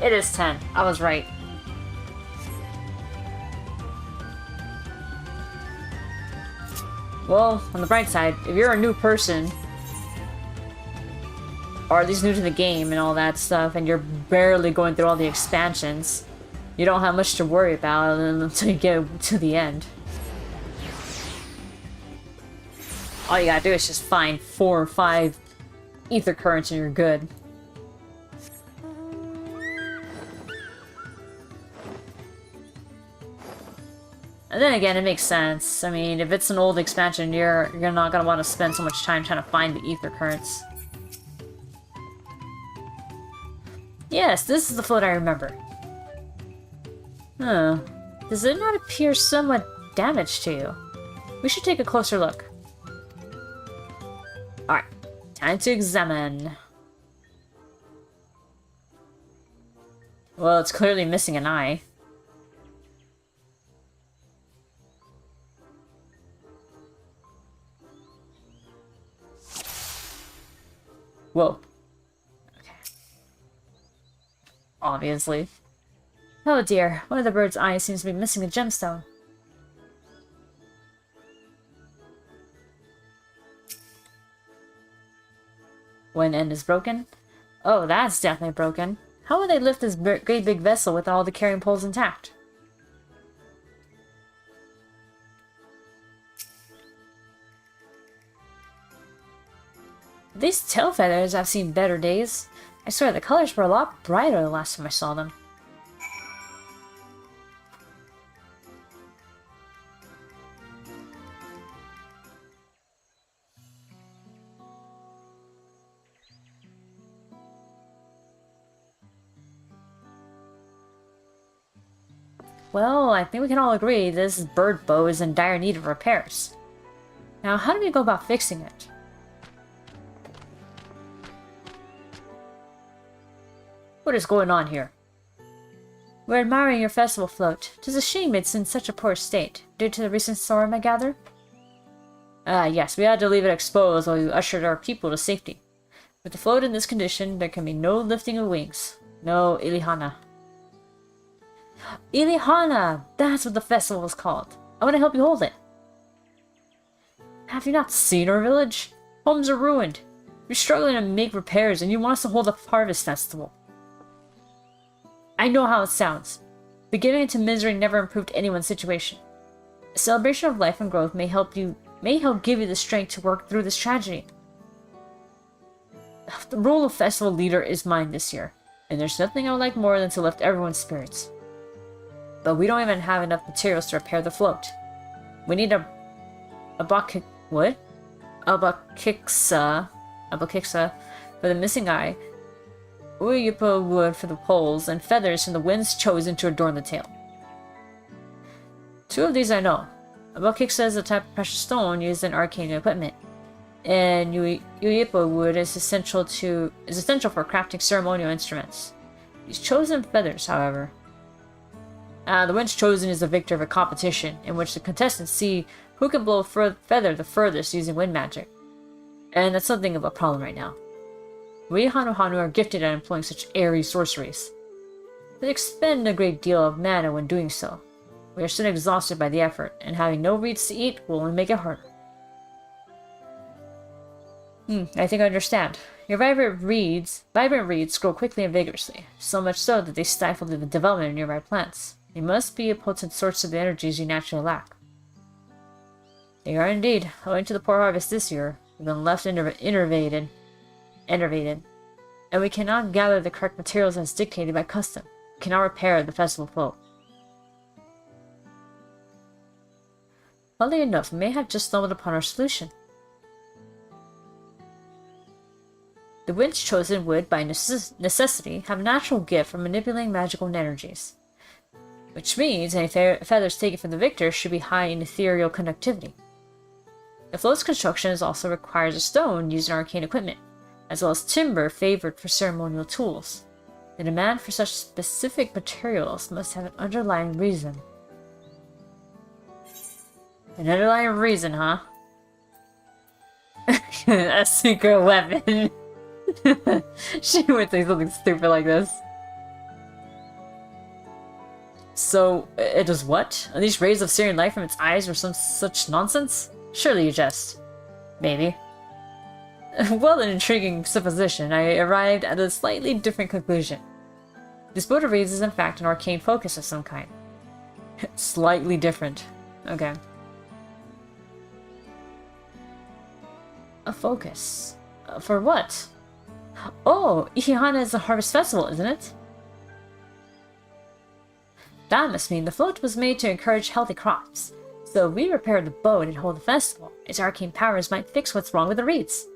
It is 10. I was right. Well, on the bright side, if you're a new person, or at least new to the game and all that stuff, and you're barely going through all the expansions, you don't have much to worry about until you get to the end. All you gotta do is just find 4 or 5 ether currents and you're good. And then again, it makes sense. I mean, if it's an old expansion, you're not gonna want to spend so much time trying to find the ether currents. Yes, this is the float I remember. Huh. Does it not appear somewhat damaged to you? We should take a closer look. Alright, time to examine. Well, it's clearly missing an eye. Whoa. Obviously. Oh dear, one of the bird's eyes seems to be missing a gemstone. One end is broken. Oh, that's definitely broken. How would they lift this great big vessel with all the carrying poles intact? These tail feathers have seen better days. I swear the colors were a lot brighter the last time I saw them. Well, I think we can all agree this bird bow is in dire need of repairs. Now, how do we go about fixing it? What is going on here? We're admiring your festival float. 'Tis a shame it's in such a poor state, due to the recent storm, I gather? Yes, we had to leave it exposed while we ushered our people to safety. With the float in this condition, there can be no lifting of wings. No Ilihana. Ilihana! That's what the festival is called. I want to help you hold it. Have you not seen our village? Homes are ruined. We're struggling to make repairs and you want us to hold a harvest festival. I know how it sounds, but giving into misery never improved anyone's situation. A celebration of life and growth may help give you the strength to work through this tragedy. The role of festival leader is mine this year, and there's nothing I would like more than to lift everyone's spirits. But we don't even have enough materials to repair the float. We need a abakiksa for the missing eye, uyupa wood for the poles, and feathers from the winds chosen to adorn the tail. 2 of these I know. Abakiksa is a type of precious stone used in arcane equipment, and uyupa wood is essential for crafting ceremonial instruments. These chosen feathers, however. The winds chosen is the victor of a competition in which the contestants see who can blow a feather the furthest using wind magic. And that's something of a problem right now. We Hanu are gifted at employing such airy sorceries. They expend a great deal of mana when doing so. We are soon exhausted by the effort, and having no reeds to eat will only make it harder. I think I understand. Your vibrant reeds grow quickly and vigorously, so much so that they stifle the development of nearby plants. They must be a potent source of the energies you naturally lack. They are indeed. Owing to the poor harvest this year, we've been left enervated, and we cannot gather the correct materials as dictated by custom. We cannot repair the festival float. Oddly enough, we may have just stumbled upon our solution. The winds chosen would, by necessity, have a natural gift for manipulating magical energies. Which means any feathers taken from the victor should be high in ethereal conductivity. The float's construction also requires a stone used in arcane equipment, as well as timber favored for ceremonial tools. The demand for such specific materials must have an underlying reason. An underlying reason, huh? A secret weapon. She would say something stupid like this. So, it does what? Unleash rays of searing light from its eyes or some such nonsense? Surely you jest. Maybe. Well, an intriguing supposition, I arrived at a slightly different conclusion. This boat of reeds is in fact an arcane focus of some kind. Slightly different. Okay. A focus. For what? Oh, Ihihana is the harvest festival, isn't it? That must mean the float was made to encourage healthy crops. So if we repair the boat and hold the festival, its arcane powers might fix what's wrong with the reeds.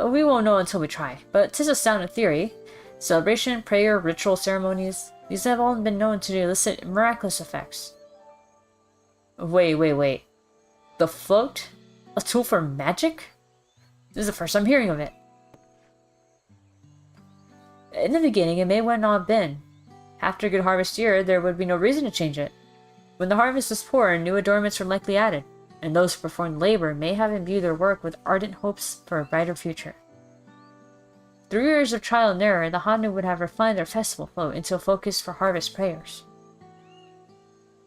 We won't know until we try, but 'tis a sound theory. Celebration, prayer, ritual ceremonies, these have all been known to elicit miraculous effects. Wait. The float? A tool for magic? This is the first I'm hearing of it. In the beginning, it may well not have been. After a good harvest year, there would be no reason to change it. When the harvest is poor, new adornments were likely added, and those who performed labor may have imbued their work with ardent hopes for a brighter future. Through years of trial and error, the Hanu would have refined their festival float into a focus for harvest prayers.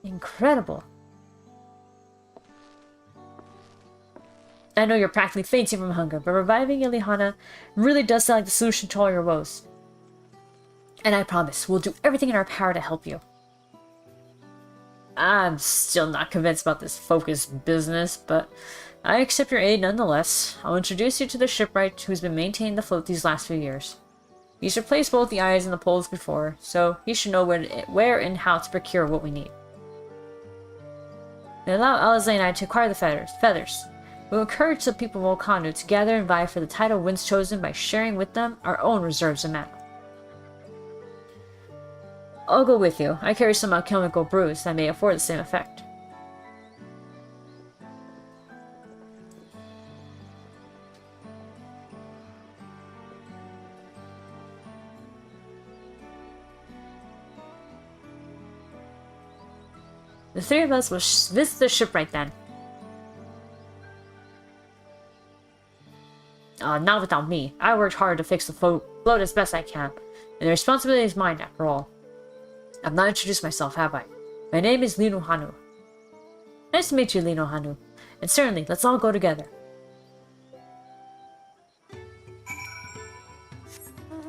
Incredible! I know you're practically fainting from hunger, but reviving Ilihana really does sound like the solution to all your woes. And I promise, we'll do everything in our power to help you. I'm still not convinced about this focused business, but I accept your aid nonetheless. I'll introduce you to the shipwright who's been maintaining the float these last few years. He's replaced both the eyes and the poles before, so he should know where and how to procure what we need. They allow Alizé and I to acquire the feathers. We'll encourage the people of Volcano to gather and vie for the title once chosen by sharing with them our own reserves of mana. I'll go with you. I carry some alchemical brews that may afford the same effect. The three of us will visit the shipwright then. Not without me. I worked hard to fix the float as best I can, and the responsibility is mine after all. I've not introduced myself, have I? My name is Lino Hanu. Nice to meet you, Lino Hanu. And certainly, let's all go together.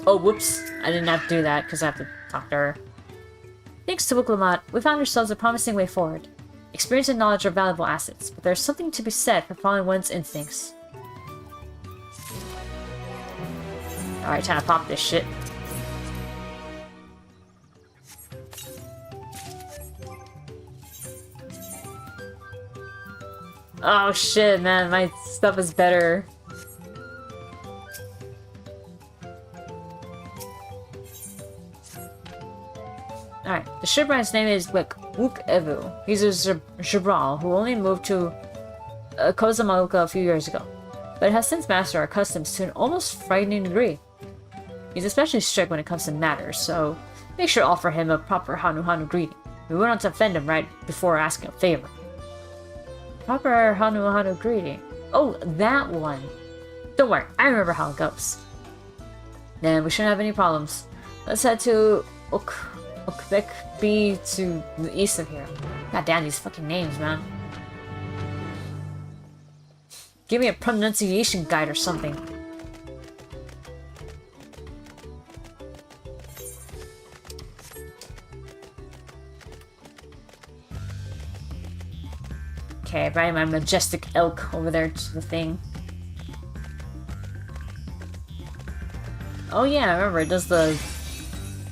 Oh, whoops. I didn't have to do that, because I have to talk to her. Thanks to Wuk Lamat, we found ourselves a promising way forward. Experience and knowledge are valuable assets, but there's something to be said for following one's instincts. Alright, time to pop this shit. Oh shit, man, my stuff is better. Alright, the shipwright's name is Wuk Evu. He's a Jabral who only moved to Kozamaoka a few years ago, but has since mastered our customs to an almost frightening degree. He's especially strict when it comes to matters, so make sure to offer him a proper Hanu greeting. We wouldn't want to offend him right before asking a favor. Proper Hanu greeting. Oh, that one. Don't worry, I remember how it goes. Then we shouldn't have any problems. Let's head to Ukbek B to the east of here. God damn these fucking names, man. Give me a pronunciation guide or something. Okay, riding my majestic elk over there to the thing. Oh yeah, I remember, it does the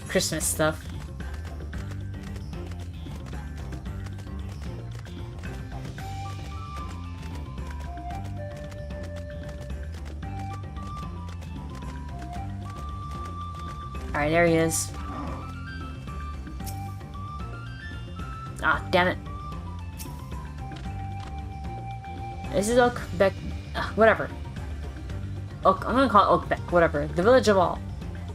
Christmas stuff. Alright, there he is. Ah, damn it. This is Ukbek, whatever. I'm gonna call it Ukbek, whatever. The village of all.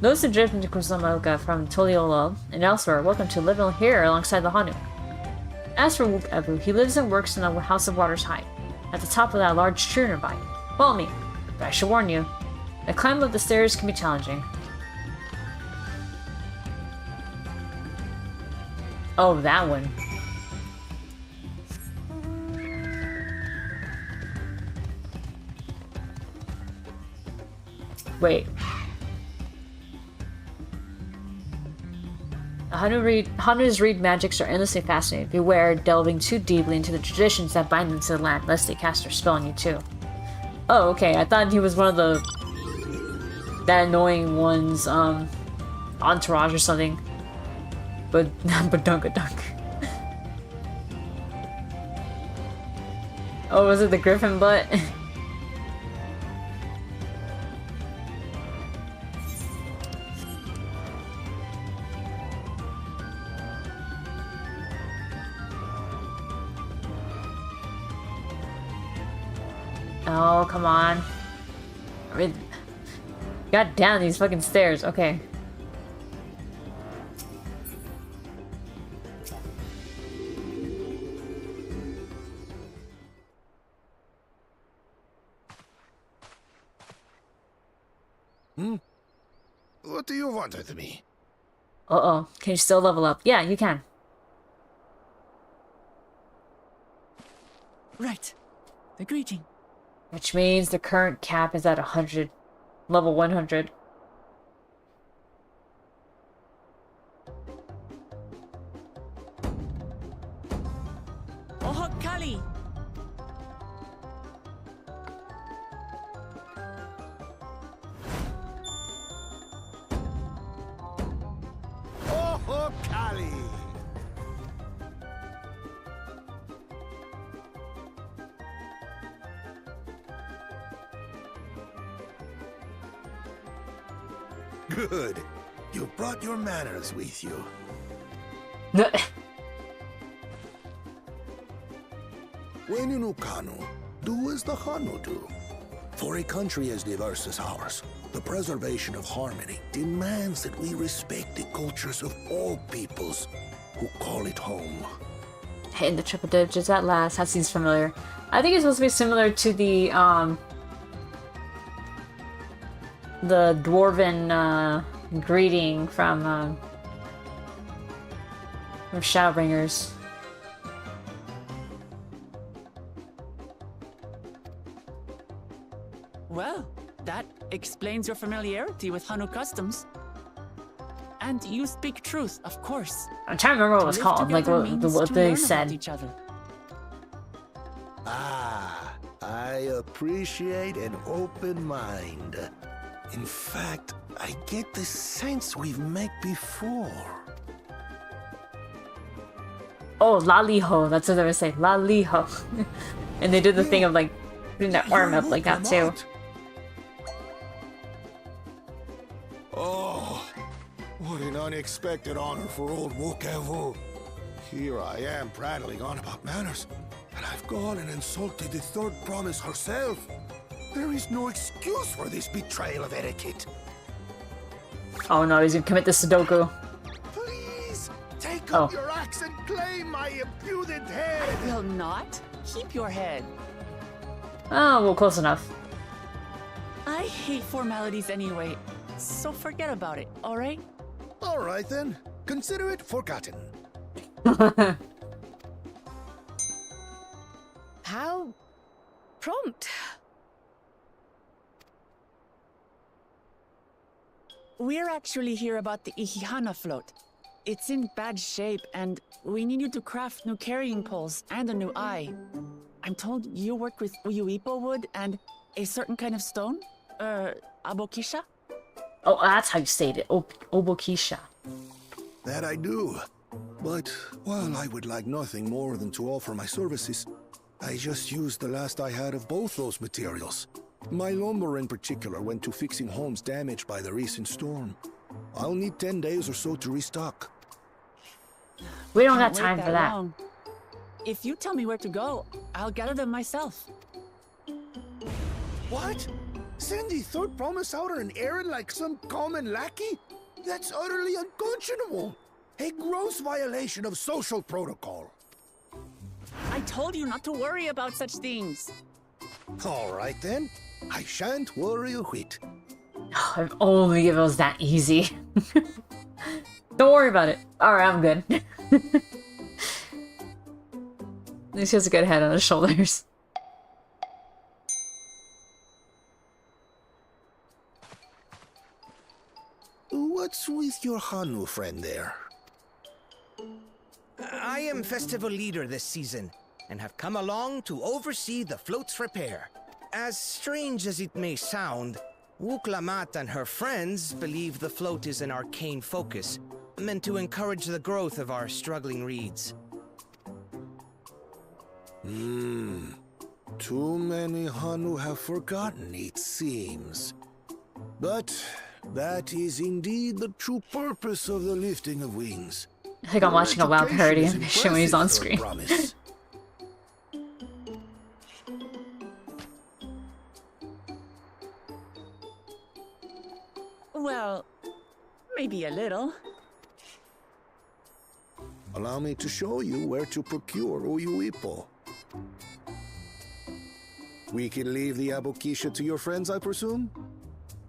Those who drift into Kusamaoka from Tuliyollal and elsewhere are welcome to live here alongside the Hanu. As for Wuk Ebu, he lives and works in the House of Water's Height, at the top of that large tree nearby. Follow me, but I should warn you, the climb up the stairs can be challenging. Oh, that one. Wait. Hanu's reed magics are endlessly fascinating. Beware delving too deeply into the traditions that bind them to the land, lest they cast their spell on you too. Oh, okay. I thought he was one of that annoying ones, entourage or something. But dunk. Oh, was it the griffin butt? Oh, come on. I mean, got down these fucking stairs. Okay. What do you want with me? Uh-oh. Can you still level up? Yeah, you can. Right. The greeting. Which means the current cap is at 100. Level 100. Oh, Kali! Oh, Kali! Good. You brought your manners with you. When in Ukanu, do as the Hanu do. For a country as diverse as ours, the preservation of harmony demands that we respect the cultures of all peoples who call it home. Hitting the triple digits at last. That seems familiar. I think it's supposed to be similar to the dwarven greeting from Shadowbringers. Well, that explains your familiarity with Hanu customs. And you speak truth, of course. I'm trying to remember what it was called, like what they said. Each other. Ah, I appreciate an open mind. In fact, I get the sense we've met before. Oh, Laliho, that's what they were saying. Laliho. And they did the thing of like putting their arm up like that too. Oh, what an unexpected honor for old Wuk Lamat. Here I am prattling on about manners, and I've gone and insulted the third promise herself. There is no excuse for this betrayal of etiquette. Oh no, he's gonna commit the Sudoku. Please, take up your axe and claim my impudent head. I will not. Keep your head. Oh, well, close enough. I hate formalities anyway, so forget about it, alright? Alright then. Consider it forgotten. How prompt. We're actually here about the Ihihana float. It's in bad shape, and we need you to craft new carrying poles and a new eye. I'm told you work with Uyuipo wood and a certain kind of stone? Abokisha? Oh, that's how you say it. Obokisha. That I do. But while I would like nothing more than to offer my services, I just used the last I had of both those materials. My lumber in particular went to fixing homes damaged by the recent storm. I'll need 10 days or so to restock. We don't have time for that. Long. If you tell me where to go, I'll gather them myself. What? Send the third promise out on an errand like some common lackey? That's utterly unconscionable. A gross violation of social protocol. I told you not to worry about such things. All right then. I shan't worry a whit. If only it was that easy. Don't worry about it. Alright, I'm good. At least he has a good head on his shoulders. What's with your Hanu friend there? I am festival leader this season, and have come along to oversee the float's repair. As strange as it may sound, Wuk Lamat and her friends believe the float is an arcane focus, meant to encourage the growth of our struggling reeds. Too many Hanu have forgotten, it seems. But that is indeed the true purpose of the lifting of wings. I think I'm watching a WoW parody animation when he's on screen. Well, maybe a little. Allow me to show you where to procure Uyuipo. We can leave the Abokisha to your friends, I presume?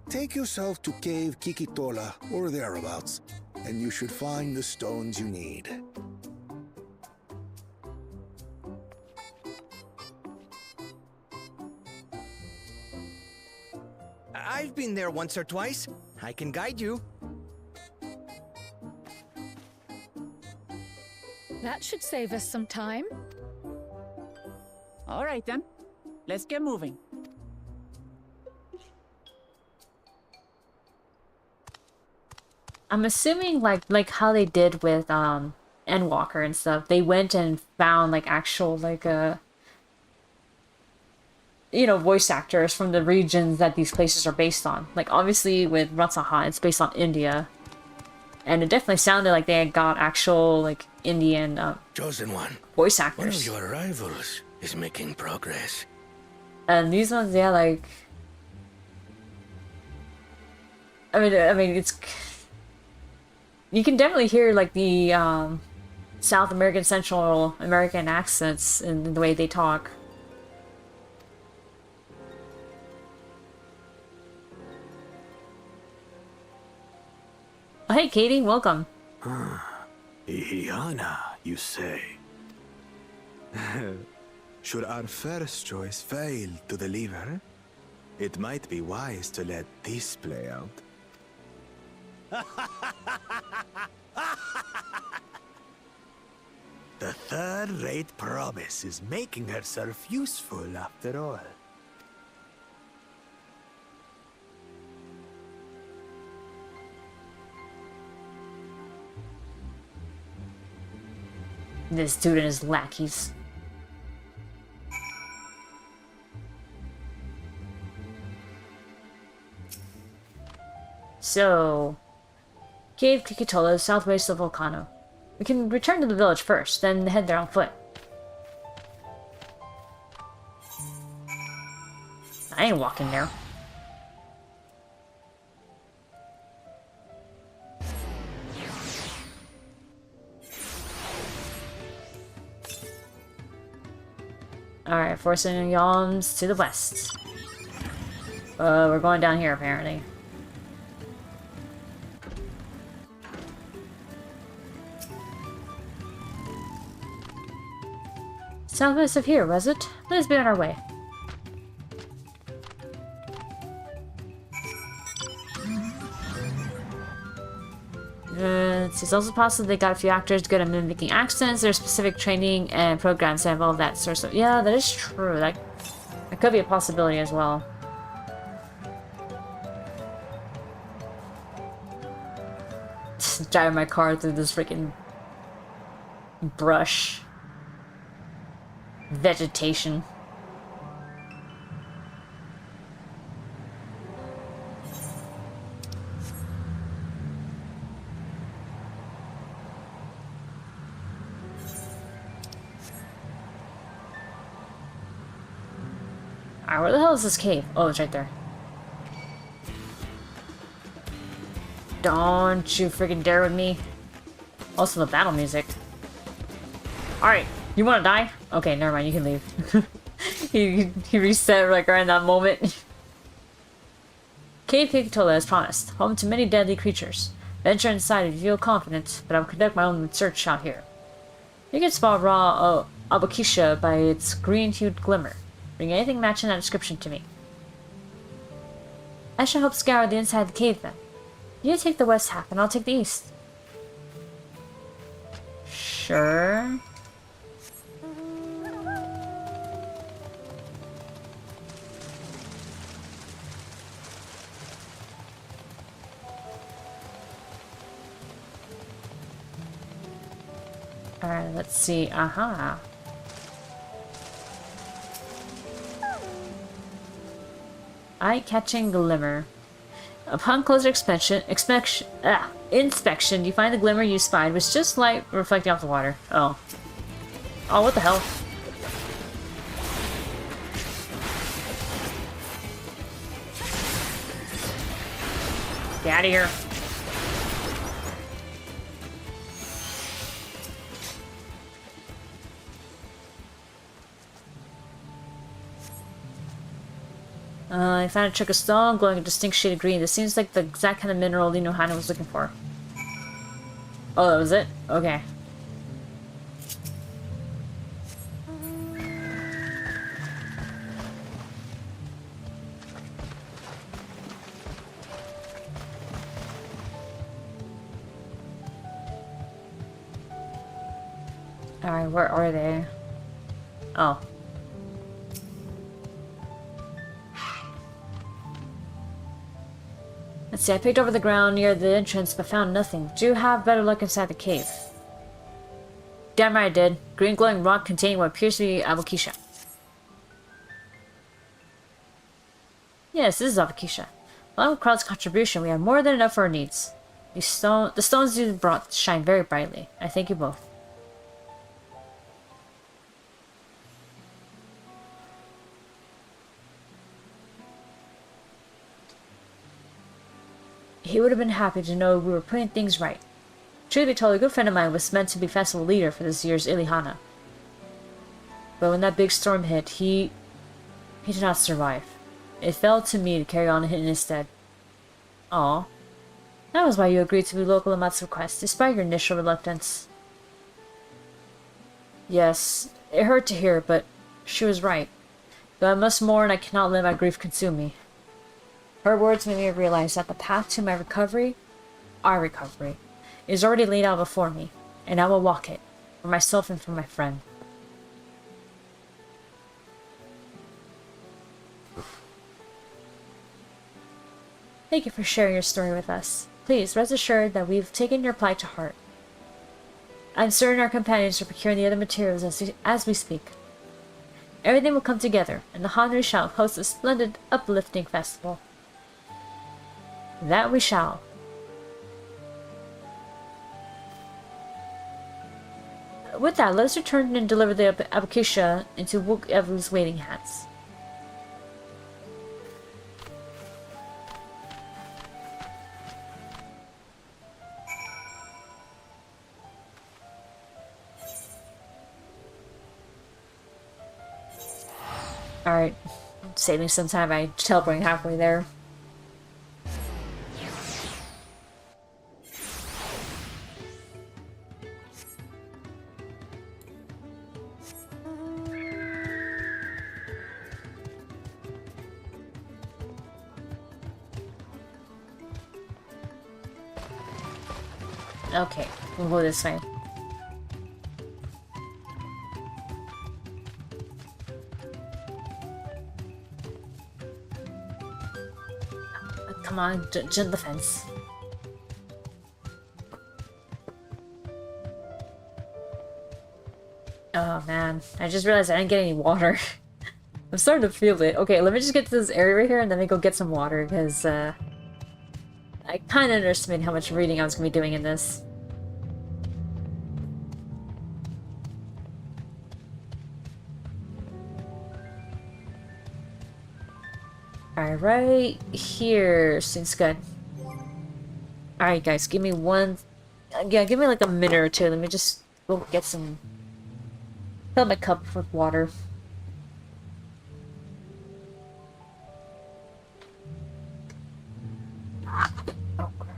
Take yourself to Cave Kikitola or thereabouts, and you should find the stones you need. I've been there once or twice. I can guide you. That should save us some time. All right then. Let's get moving. I'm assuming like how they did with Endwalker and stuff. They went and found like actual like voice actors from the regions that these places are based on. Like obviously with Ratsaha, it's based on India, and it definitely sounded like they had got actual like Indian Chosen one. voice One actors. of your rivals is making progress. And these ones, yeah, like I mean, it's you can definitely hear like the South American, Central American accents in the way they talk. Oh, hey, Katie, welcome. Ihana, you say? Should our first choice fail to deliver, it might be wise to let this play out. The third-rate promise is making herself useful after all. This dude and his lackeys. So, Cave Kikitola is southwest of Volcano. We can return to the village first, then head there on foot. I ain't walking there. Alright, forcing Yalms to the west. We're going down here apparently. Southwest of here, was it? Let us be on our way. It's also possible they got a few actors good at mimicking accents. There's specific training and programs that have all that sort of stuff. Yeah, that is true. That could be a possibility as well. Driving my car through this freaking brush. Vegetation. Alright, where the hell is this cave? Oh, it's right there. Don't you freaking dare with me. Also the battle music. Alright, you wanna die? Okay, never mind, you can leave. he reset like right in that moment. Cave Kikitola as promised, home to many deadly creatures. Venture inside if you feel confident, but I will conduct my own search out here. You can spot raw Abakisha by its green-hued glimmer. Bring anything matching that description to me. I shall help scour the inside of the cave then. You take the west half and I'll take the east. Sure. Alright, let's see. Aha. Eye-catching glimmer. Upon closer inspection, you find the glimmer you spied was just light reflecting off the water. Oh. Oh, what the hell? Get out of here. I found a chunk of stone glowing a distinct shade of green. This seems like the exact kind of mineral Lino Hana was looking for. Oh, that was it? Okay. Alright, where are they? Oh. Let's see, I picked over the ground near the entrance but found nothing. Do you have better luck inside the cave? Damn right I did. Green glowing rock containing what appears to be avocacia. Yes, this is avocacia. Along with Crowd's contribution, we have more than enough for our needs. The stones you brought shine very brightly. I thank you both. He would have been happy to know we were putting things right. Truth be told, a good friend of mine was meant to be festival leader for this year's Ilihana. But when that big storm hit, he did not survive. It fell to me to carry on in his stead. Aw. That was why you agreed to Wuk Lamat's request, despite your initial reluctance. Yes, it hurt to hear, but she was right. Though I must mourn, I cannot let my grief consume me. Her words made me realize that the path to my recovery, our recovery, is already laid out before me, and I will walk it, for myself and for my friend. Thank you for sharing your story with us. Please, rest assured that we've taken your plight to heart. I'm certain our companions are procuring the other materials as we speak. Everything will come together, and the Hanu shall host a splendid, uplifting festival. That we shall. With that, let us return and deliver the avocacia into Wuk Evu's waiting hands. Alright, saving some time by teleporting halfway there. Okay, we'll go this way. Come on, jump the fence. Oh man, I just realized I didn't get any water. I'm starting to feel it. Okay, let me just get to this area right here and then we go get some water because I kind of underestimated how much reading I was going to be doing in this. Alright, right here seems good. Alright guys, give me one... Yeah, give me like a minute or two. Let me just go get some... Fill my cup with water. Oh, crap.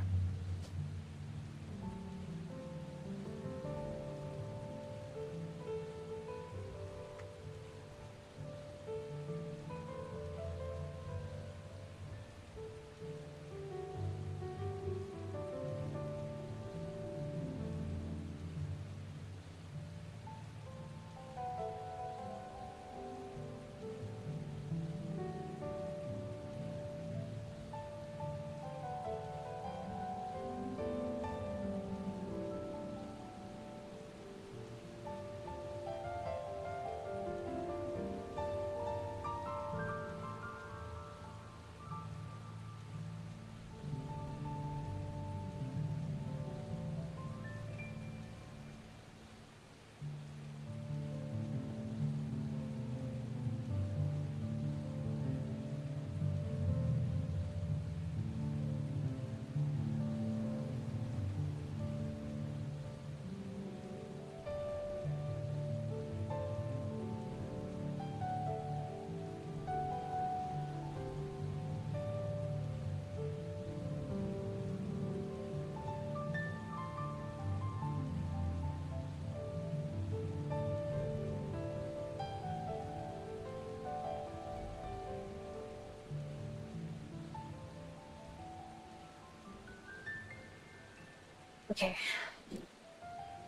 Okay.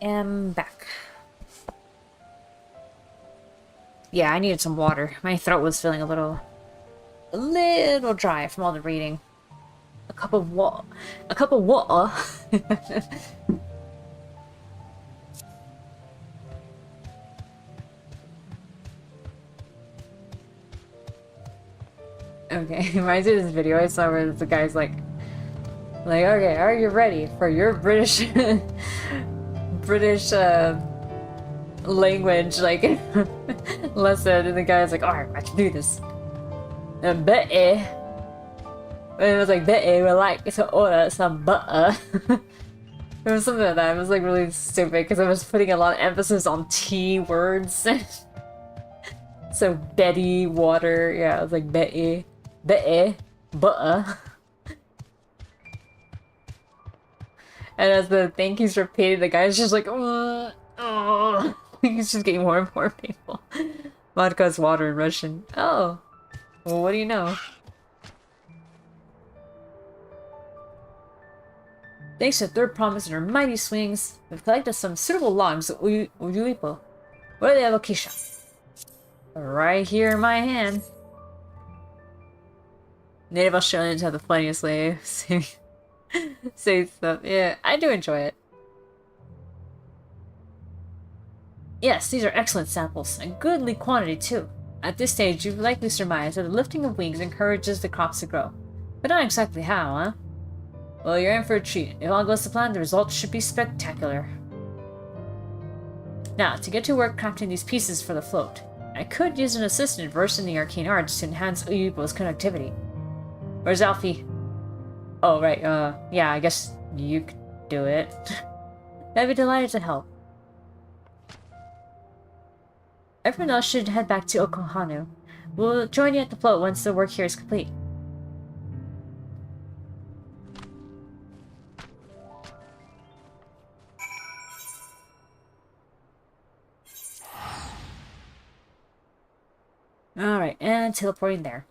Am back. Yeah, I needed some water. My throat was feeling a little dry from all the reading. A cup of water. A cup of water. Okay, reminds me of this video I saw where the guy's like, okay, are you ready for your British, British, language, like, lesson? And the guy's like, alright, I can do this. And Betty, and it was like, Betty would like to order some butter. It was something like that. It was like really stupid because I was putting a lot of emphasis on T words. So Betty, water, yeah, I was like Betty, butter. And as the thing keeps repeating, the guy's just like, oh. He's just getting more and more painful. Vodka is water in Russian. Oh. Well, what do you know? Thanks to Third Promise and her mighty swings, we've collected some suitable logs of Uyuipo. Where are the location? Right here in my hand. Native Australians have the funniest way of saying stuff. Yeah, I do enjoy it. Yes, these are excellent samples, and goodly quantity too. At this stage, you've likely surmised that the lifting of wings encourages the crops to grow. But not exactly how, huh? Well, you're in for a treat. If all goes to plan, the results should be spectacular. Now, to get to work crafting these pieces for the float. I could use an assistant versed in the arcane arts to enhance Uyuipo's connectivity. Where's Alfie? Oh, right, yeah, I guess you could do it. I'd be delighted to help. Everyone else should head back to Okohanu. We'll join you at the float once the work here is complete. Alright, and teleporting there.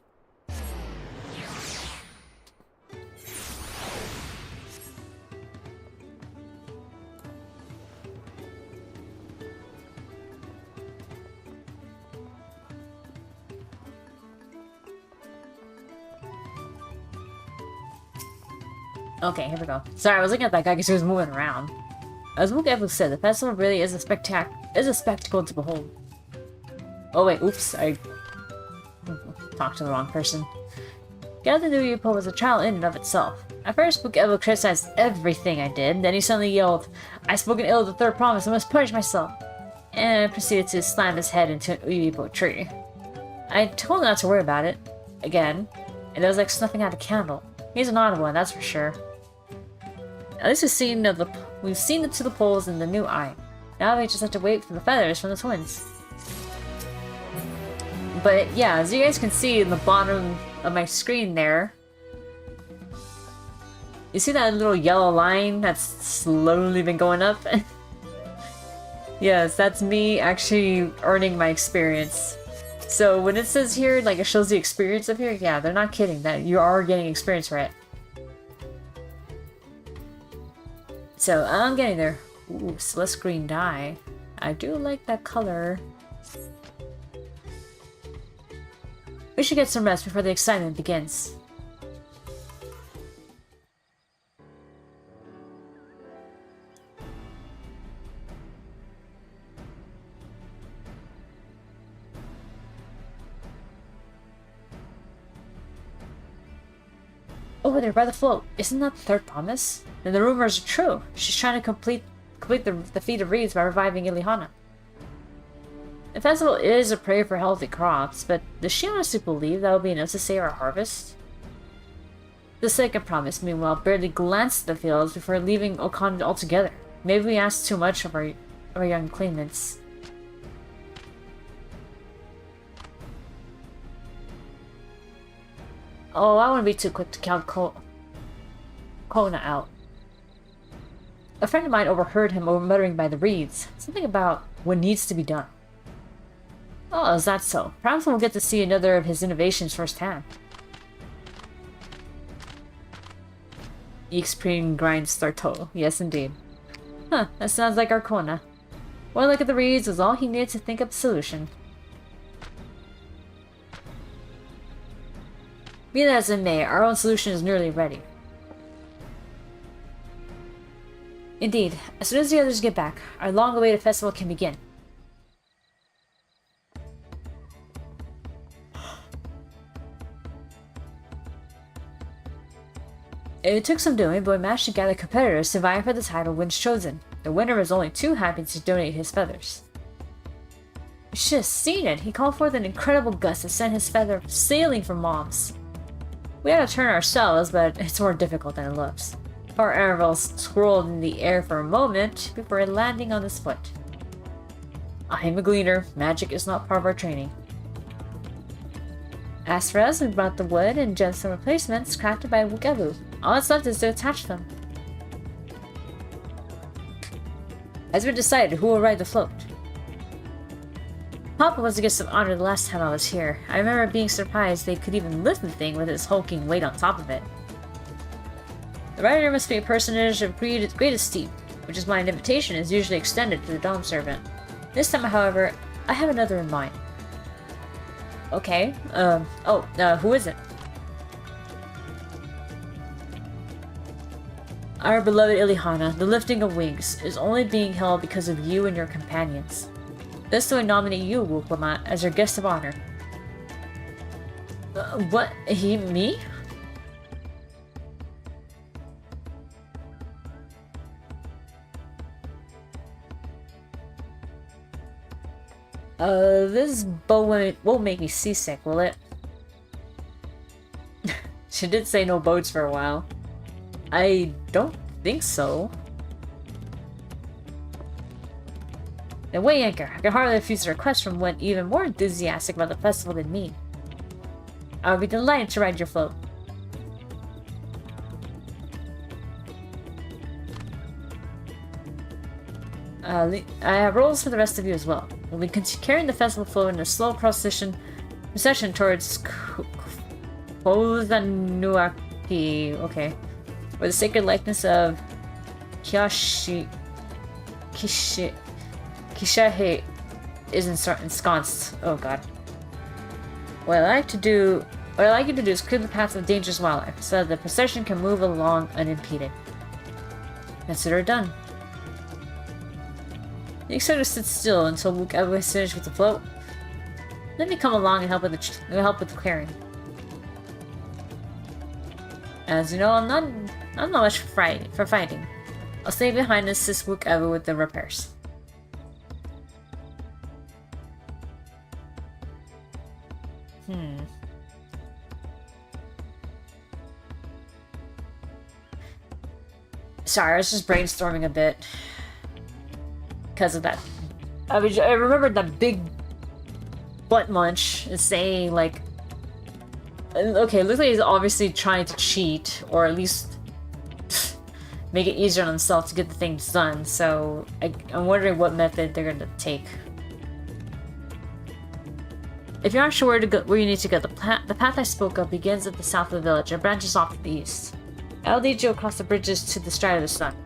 Okay, here we go. Sorry, I was looking at that guy because he was moving around. As Wuk said, the festival really is a spectacle to behold. Oh wait, oops, I talked to the wrong person. Getting the new Uyuipo was a trial in and of itself. At first, Wuk criticized everything I did, then he suddenly yelled, "I've spoken ill of the Third Promise, I must punish myself!" And proceeded to slam his head into an Uyuipo tree. I told him not to worry about it, again, and it was like snuffing out a candle. He's an odd one, that's for sure. At least we've seen it to the poles in the new eye. Now we just have to wait for the feathers from the twins. But yeah, as you guys can see in the bottom of my screen there, you see that little yellow line that's slowly been going up? Yes, that's me actually earning my experience. So when it says here, like it shows the experience up here, yeah, they're not kidding, that you are getting experience for it. So I'm getting there. Ooh, Celeste green dye. I do like that color. We should get some rest before the excitement begins. Over there by the float, isn't that the Third Promise? Then the rumors are true. She's trying to complete the feat of reeds by reviving Ilihana. The festival is a prayer for healthy crops, but does she honestly believe that will be enough to save our harvest? The second promise, meanwhile, barely glanced at the fields before leaving Okan altogether. Maybe we asked too much of our young claimants. Oh, I wouldn't be too quick to count Kona out. A friend of mine overheard him muttering by the reeds, something about what needs to be done. Oh, is that so? Perhaps we'll get to see another of his innovations firsthand. Extreme grind starto. Yes, indeed. Huh, that sounds like our Kona. One look at the reeds was all he needed to think up a solution. Be that as it may, our own solution is nearly ready. Indeed, as soon as the others get back, our long-awaited festival can begin. It took some doing, but we managed to gather competitors to vie for the title when chosen. The winner was only too happy to donate his feathers. You should have seen it. He called forth an incredible gust to send his feather sailing for Moms. We had to turn ourselves, but it's more difficult than it looks. Our arrows swirled in the air for a moment before landing on his foot. I am a gleaner. Magic is not part of our training. As for us, we brought the wood and gemstone replacements crafted by Wuk Lamat. All that's left is to attach them. As we decided who will ride the float. Papa was a guest of honor the last time I was here. I remember being surprised they could even lift the thing with its hulking weight on top of it. The rider must be a personage of great esteem, which is why an invitation is usually extended to the Dawnservant. This time, however, I have another in mind. Okay, who is it? Our beloved Ilihana, the lifting of wings, is only being held because of you and your companions. This way I nominate you, Wuk Lamat, as your guest of honor. What? Me? This boat won't make me seasick, will it? She did say no boats for a while. I don't think so. Then weigh anchor. I can hardly refuse a request from one even more enthusiastic about the festival than me. I would be delighted to ride your float. I have rules for the rest of you as well. We'll be carrying the festival float in a slow procession towards Kozanuaki, okay, where the sacred likeness of Kishahe is ensconced. Oh god. What I like you to do is clear the paths of dangerous wildlife so that the procession can move along unimpeded. Consider it done. You expect to sit still until Wuk Lamat is finished with the float. Let me come along and help with the clearing. As you know, I'm not much for fighting. I'll stay behind and assist Wuk Lamat with the repairs. Sorry, I was just brainstorming a bit. Because of that. I remembered that big butt munch is saying, like... Okay, it looks like he's obviously trying to cheat, or at least make it easier on himself to get the things done, so I'm wondering what method they're gonna take. If you aren't sure where you need to go, the path I spoke of begins at the south of the village and branches off to the east. I'll lead you across the bridges to the stride of the sun.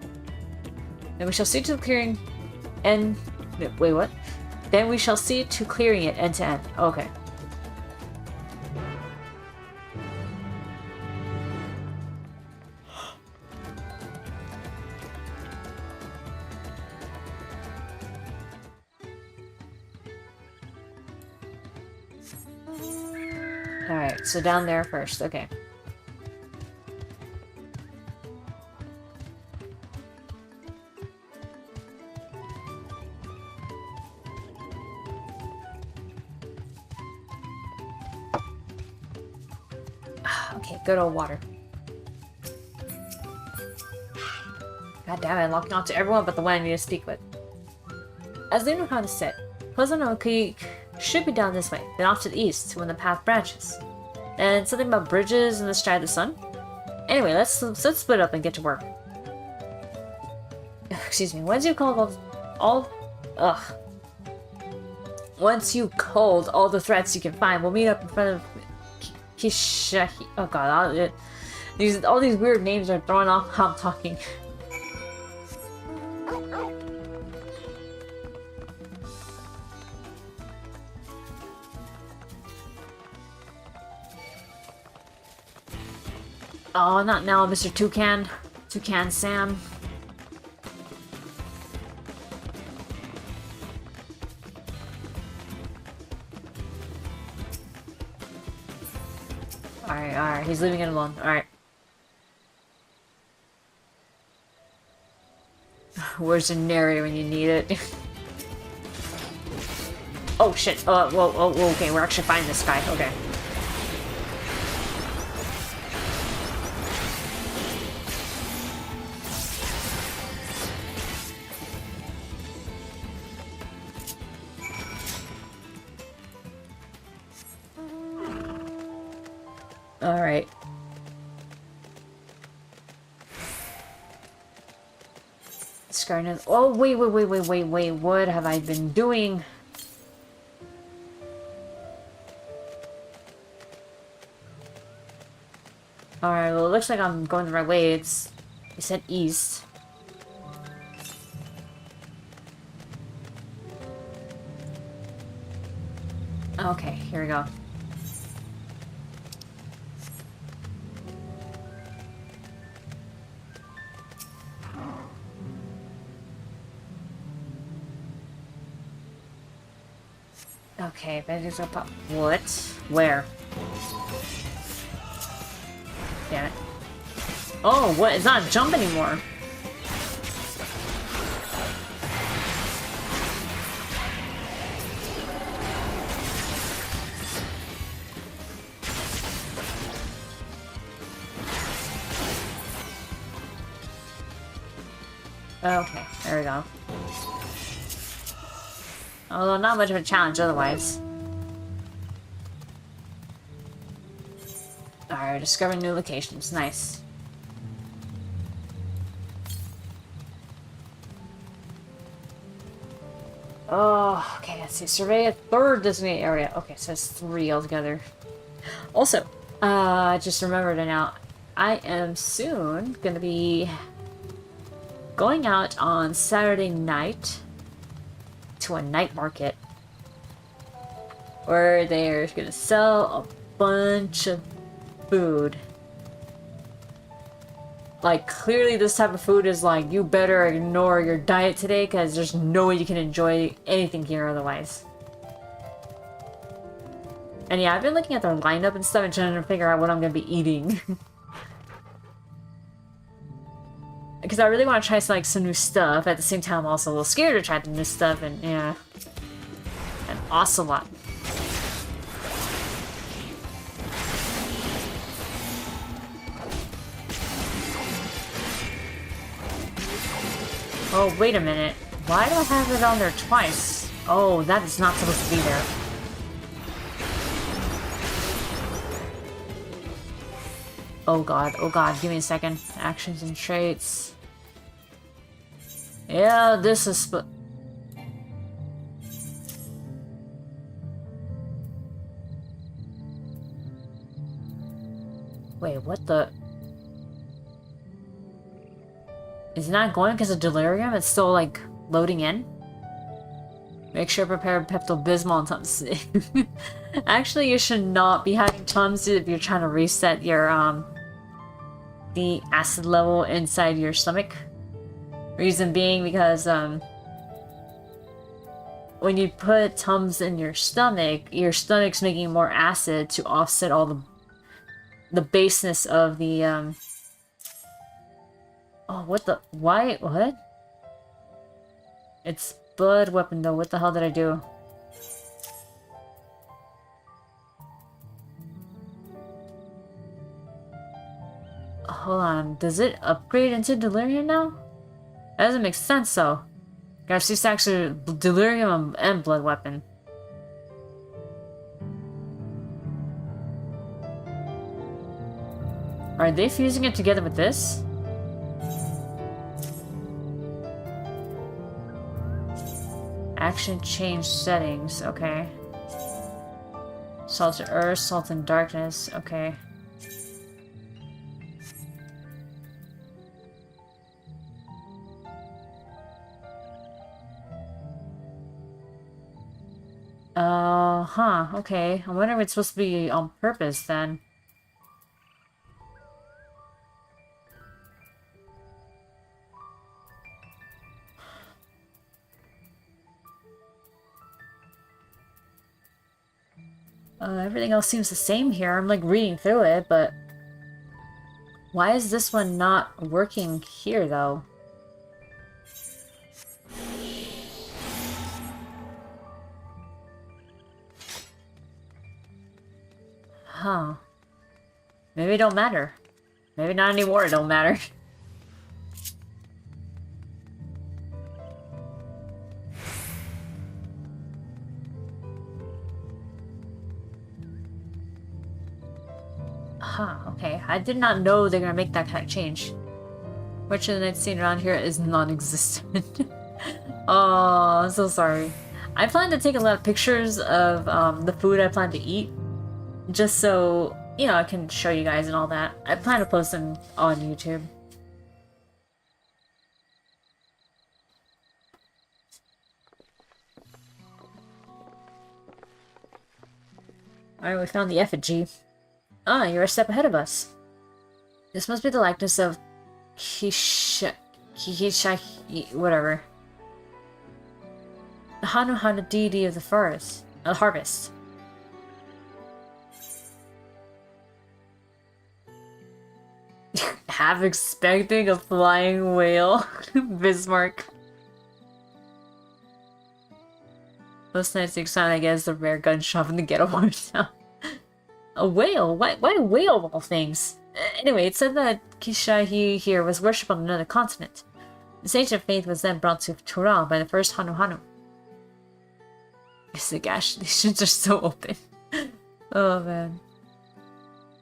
Then we shall see to the clearing end. Wait, what? Then we shall see to clearing it end to end. Okay. Alright, so down there first, okay. Okay, good old water. God damn it, I'm locking on to everyone but the one I need to speak with. As the Ilihana said, Kozanuaki should be down this way, then off to the east when the path branches. And something about bridges in the stride of the sun? Anyway, let's split up and get to work. Excuse me, once you called all the threats you can find, we'll meet up in front of Kishahi. Oh god, all these weird names are throwing off how I'm talking. Oh, not now, Mr. Toucan. Toucan Sam. Alright, he's leaving it alone. Alright. Where's the narrator when you need it? Oh shit, whoa, okay, we're actually finding this guy, okay. Alright. Scarnet. Oh, wait, what have I been doing? Alright, well, it looks like I'm going the right way. It said east. Okay, here we go. Okay, bandits up. What? Where? Damn it. Oh, what? It's not jump anymore. Okay, there we go. Although not much of a challenge otherwise. Alright, discovering new locations. Nice. Oh, okay, let's see. Survey a third designated area. Okay, so it's 3 altogether. Also, I just remembered it now. I am soon gonna be going out on Saturday night to a night market where they're gonna sell a bunch of food. Like, clearly this type of food is like, you better ignore your diet today because there's no way you can enjoy anything here otherwise. And yeah, I've been looking at their lineup and stuff and trying to figure out what I'm gonna be eating. Because I really want to try like some new stuff. At the same time, I'm also a little scared to try the new stuff, and yeah, an ocelot. Oh, wait a minute. Why do I have it on there twice? Oh, that is not supposed to be there. Oh god, give me a second. Actions and traits. Yeah, this is wait, what the? Is it not going because of delirium? It's still like loading in? Make sure to prepare Pepto-Bismol and Tums. Actually, you should not be having Tums if you're trying to reset your the acid level inside your stomach. Reason being because when you put Tums in your stomach's making more acid to offset all the baseness of the oh, what the? Why? What? It's blood weapon though. What the hell did I do? Hold on. Does it upgrade into delirium now? That doesn't make sense though. Gosh, this is actually delirium and blood weapon. Are they fusing it together with this? Action change settings, okay. Salt to earth, salt and darkness, okay. Okay. I wonder if it's supposed to be on purpose then. Everything else seems the same here. I'm like reading through it, but why is this one not working here though? Huh. Maybe it don't matter. Maybe not anymore, it don't matter. Huh, okay. I did not know they're gonna make that kind of change. Which of the night scene around here is non-existent. Oh, I'm so sorry. I plan to take a lot of pictures of the food I plan to eat. Just so, you know, I can show you guys and all that. I plan to post them on YouTube. Alright, we found the effigy. Ah, you're a step ahead of us. This must be the likeness of Kisha... whatever. The Hanu deity of the forest. Harvest. Half expecting a flying whale. Bismarck. Most nights the excitement, I guess, the rare gunshot from the ghetto war sound. A whale? Why a whale of all things? Anyway, it said that Kishahi here was worshipped on another continent. This ancient faith was then brought to Tural by the first Hanu. Yes, the gas stations are so open. Oh man.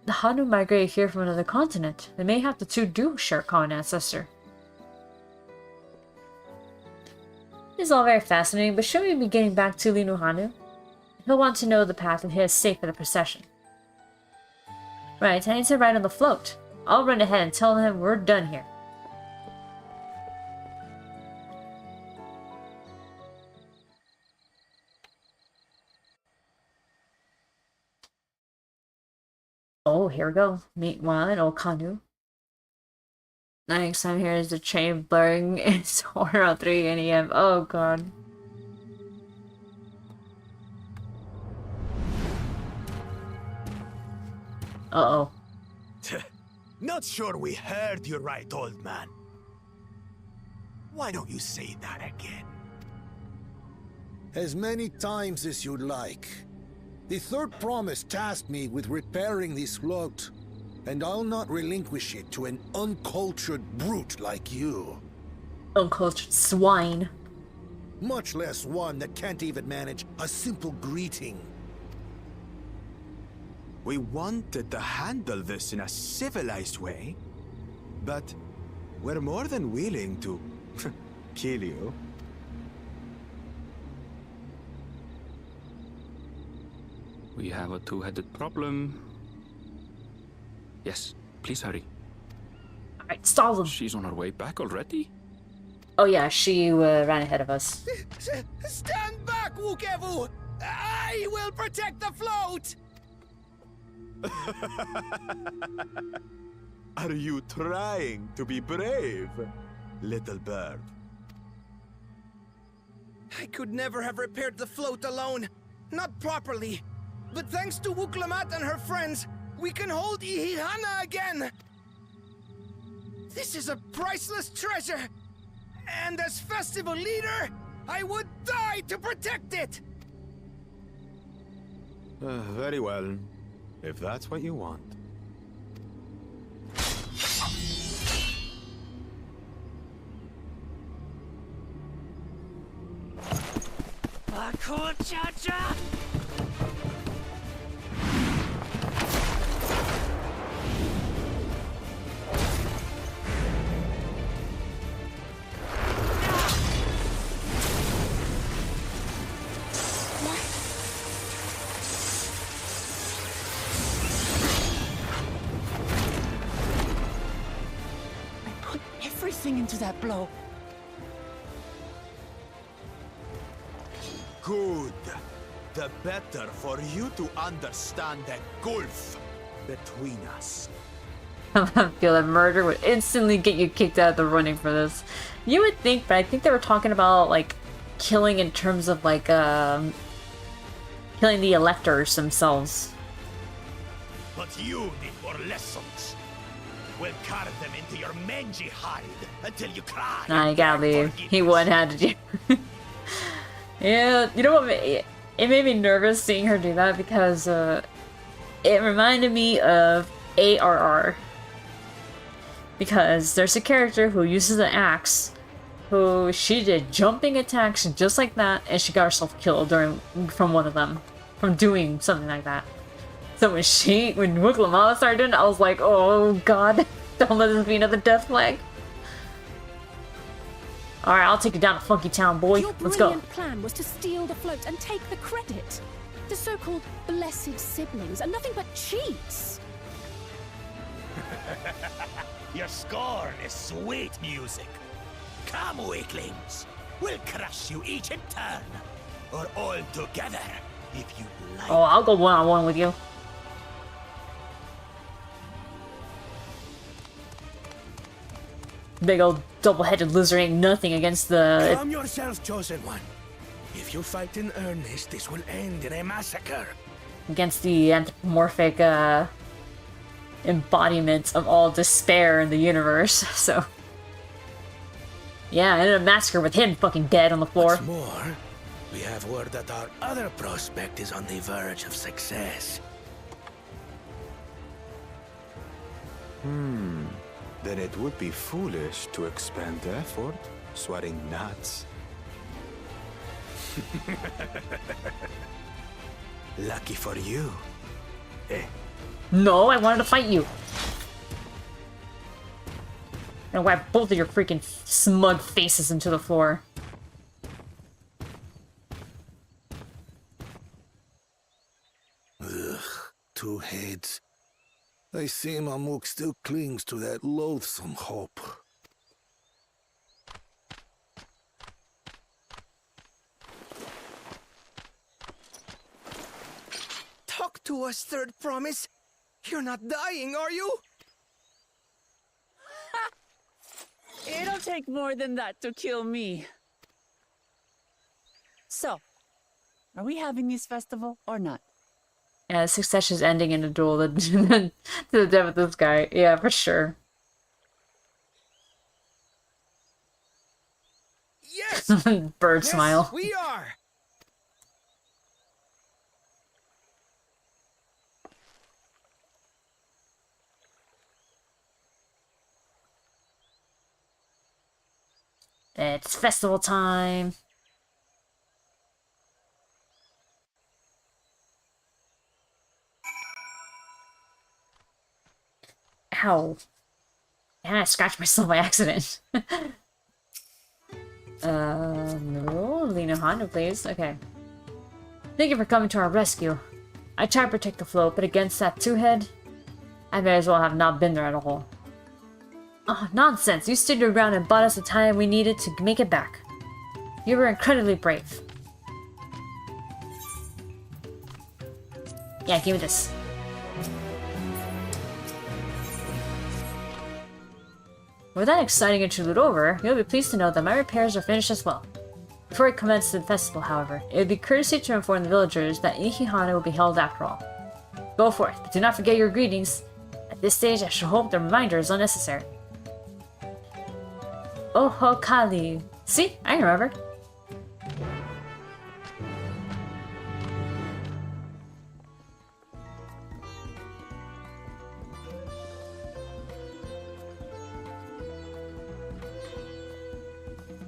The Hanu migrated here from another continent. They may have the two do share a common ancestor. This is all very fascinating, but should we be getting back to Linu Hanu? He'll want to know the path and hit us safe for the procession. Right, I need to ride on the float. I'll run ahead and tell him we're done here. Oh, here we go. Meanwhile, in Old Kanu. Next time here is the train blurring its horn at 3 a.m. Oh god. Uh-oh. Not sure we heard you right, old man. Why don't you say that again? As many times as you'd like. The third promise tasked me with repairing this float, and I'll not relinquish it to an uncultured brute like you. Uncultured swine. Much less one that can't even manage a simple greeting. We wanted to handle this in a civilized way, but we're more than willing to kill you. We have a two-headed problem. Yes, please hurry. Alright, stall them. She's on her way back already? Oh yeah, she ran ahead of us. Stand back, Wukevu! I will protect the float! Are you trying to be brave, little bird? I could never have repaired the float alone. Not properly. But thanks to Wuk Lamat and her friends, we can hold Ihihana again! This is a priceless treasure! And as festival leader, I would die to protect it! Very well, if that's what you want. Cha-cha! Into that blow. Good. The better for you to understand the gulf between us. I feel that murder would instantly get you kicked out of the running for this. You would think, but I think they were talking about like killing in terms of like killing the electors themselves. But you need more lessons. We'll carve them into your mangy hide until you cry. Nah, you gotta leave. He one-handed you. Yeah, you know what? It made me nervous seeing her do that because it reminded me of ARR. Because there's a character who uses an axe, who she did jumping attacks just like that, and she got herself killed from one of them, from doing something like that. So when Wuk Lamat started doing it, I was like, oh god, don't let this be another death flag. Alright, I'll take you down to Funky Town, boy. Let's go. Your brilliant plan was to steal the float and take the credit. The so-called blessed siblings are nothing but cheats. Your scorn is sweet music. Come, weaklings. We'll crush you each in turn. Or all together, if you like. Oh, I'll go one-on-one with you. Big old double-headed lizard ain't nothing against the... Calm yourself, Chosen One. If you fight in earnest, this will end in a massacre. Against the anthropomorphic, embodiment of all despair in the universe, so... Yeah, and a massacre with him fucking dead on the floor. What's more, we have word that our other prospect is on the verge of success. Then it would be foolish to expend effort sweating nuts. Lucky for you. Eh? No, I wanted to fight you. And whack both of your freaking smug faces into the floor. Ugh, two heads. I see Mamuk still clings to that loathsome hope. Talk to us, Third Promise. You're not dying, are you? It'll take more than that to kill me. So, are we having this festival or not? Yeah, Succession's ending in a duel to the death with this guy. Yeah, for sure. Yes! Bird Yes, smile. we are! It's festival time. Ow. And I scratched myself by accident. No. Lena Honda, please. Okay. Thank you for coming to our rescue. I tried to protect the float, but against that two-head, I may as well have not been there at all. Oh, nonsense. You stood your ground and bought us the time we needed to make it back. You were incredibly brave. Yeah, give me this. With that exciting interlude over, you'll be pleased to know that my repairs are finished as well. Before we commence the festival, however, it would be courtesy to inform the villagers that Ihihana will be held after all. Go forth, but do not forget your greetings. At this stage, I should hope the reminder is unnecessary. Oho Kali. See? I remember.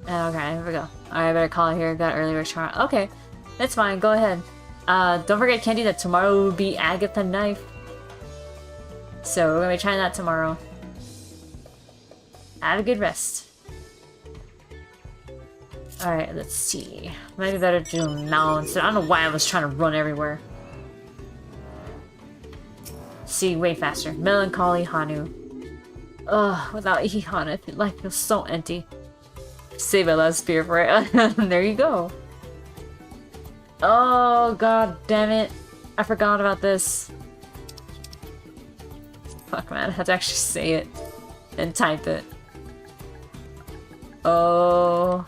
Okay, here we go. Alright, I better call it here. Got early work tomorrow. Okay, that's fine. Go ahead. Don't forget, Candy, that tomorrow will be Agatha Knife. So we're gonna be trying that tomorrow. Have a good rest. Alright, let's see. Maybe better to do mounts. I don't know why I was trying to run everywhere. See, way faster. Melancholy Hanu. Ugh, without Ihihana, life feels so empty. Save my last spear for it. There you go. Oh, god damn it. I forgot about this. Fuck, man. I have to actually say it and type it. Oh.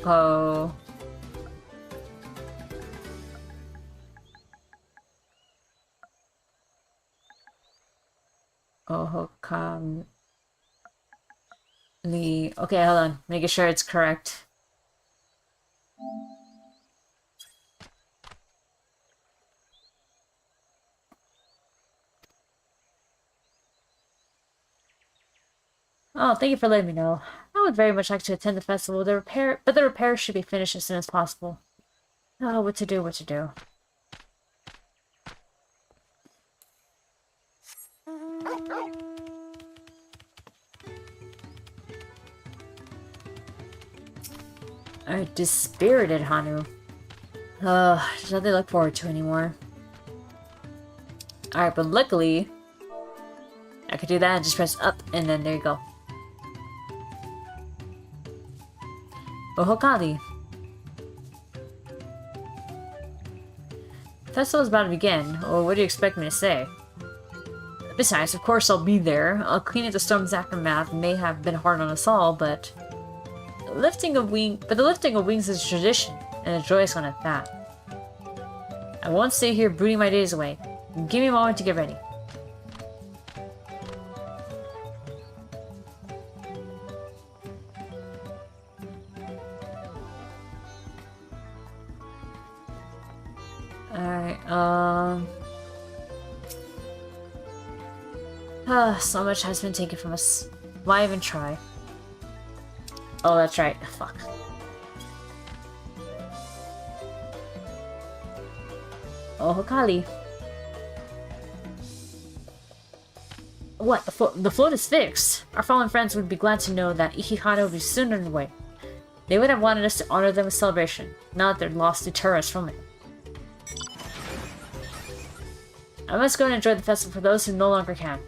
Oh. Ohokam Lee. Okay, hold on. Making sure it's correct. Oh, thank you for letting me know. I would very much like to attend the festival. But the repairs should be finished as soon as possible. Oh, what to do, what to do. Alright, Dispirited Hanu. There's nothing to look forward to anymore. Alright, but luckily, I could do that and just press up, and then there you go. Ohokali. The festival's about to begin. Well, what do you expect me to say? Besides, of course I'll be there. I'll clean up the storm's aftermath. May have been hard on us all, but the lifting of wings is a tradition, and a joyous one at that. I won't stay here brooding my days away. Give me a moment to get ready. So much has been taken from us. Why even try? Oh, that's right. Fuck. Oh, Hokali. What? The float is fixed. Our fallen friends would be glad to know that Ihihana will be soon underway. They would have wanted us to honor them with celebration, not their loss to terrorists from it. I must go and enjoy the festival for those who no longer can.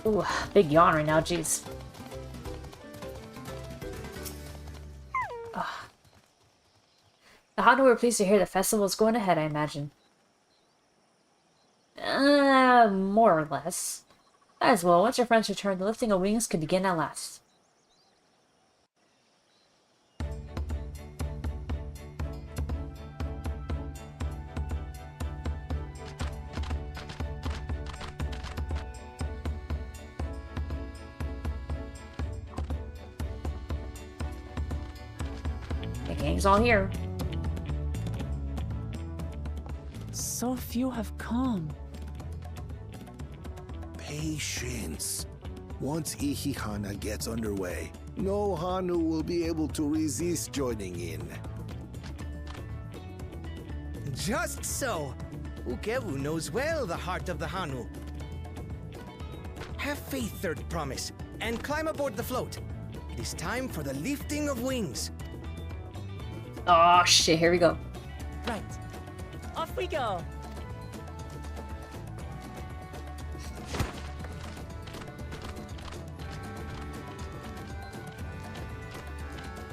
Ooh, big yawn right now, jeez. The Hanu were pleased to hear the festival is going ahead, I imagine. More or less. As well, once your friends return, the lifting of wings could begin at last. The gang's all here. So few have come. Patience. Once Ihihana gets underway, no Hanu will be able to resist joining in. Just so. Ukewu knows well the heart of the Hanu. Have faith, Third Promise, and climb aboard the float. It is time for the lifting of wings. Oh shit, here we go. Right. Off we go.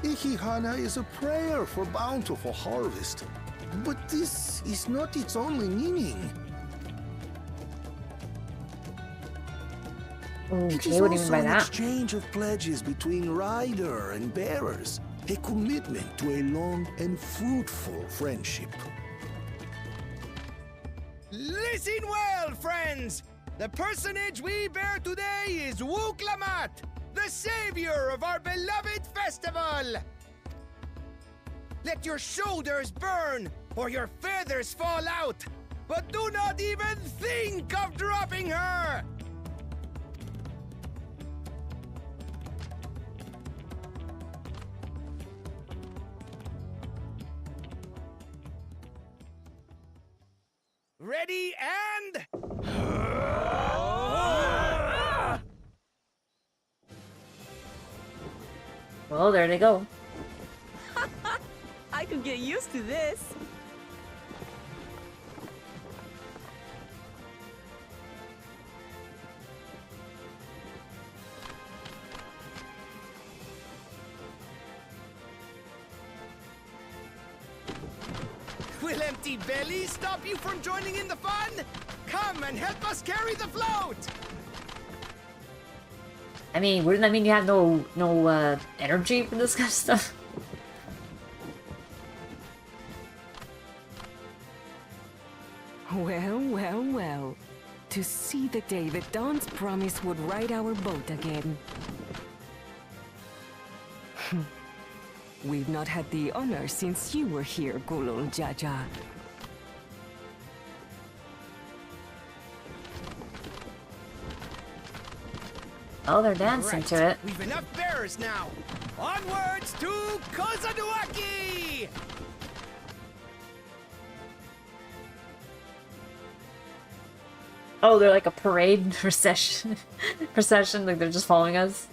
Ihihana is a prayer for bountiful harvest. But this is not its only meaning. Okay, It is what do you mean also by an that? exchange of pledges between rider and bearers. A commitment to a long and fruitful friendship. Listen well, friends! The personage we bear today is Wuk Lamat, the savior of our beloved festival! Let your shoulders burn, or your feathers fall out, but do not even think of dropping her! Ready and... Well, there they go. I could get used to this. Will empty bellies stop you from joining in the fun? come and help us carry the float! I mean, wouldn't that mean you have no energy for this kind of stuff? Well, well, well. To see the day that Dawn's promise would ride our boat again. We've not had the honor since you were here, Gulul Jaja. Oh, they're dancing Right. to it. We've enough bearers now. Onwards to Kozaduaki! Oh, they're like a parade procession. Procession, like they're just following us.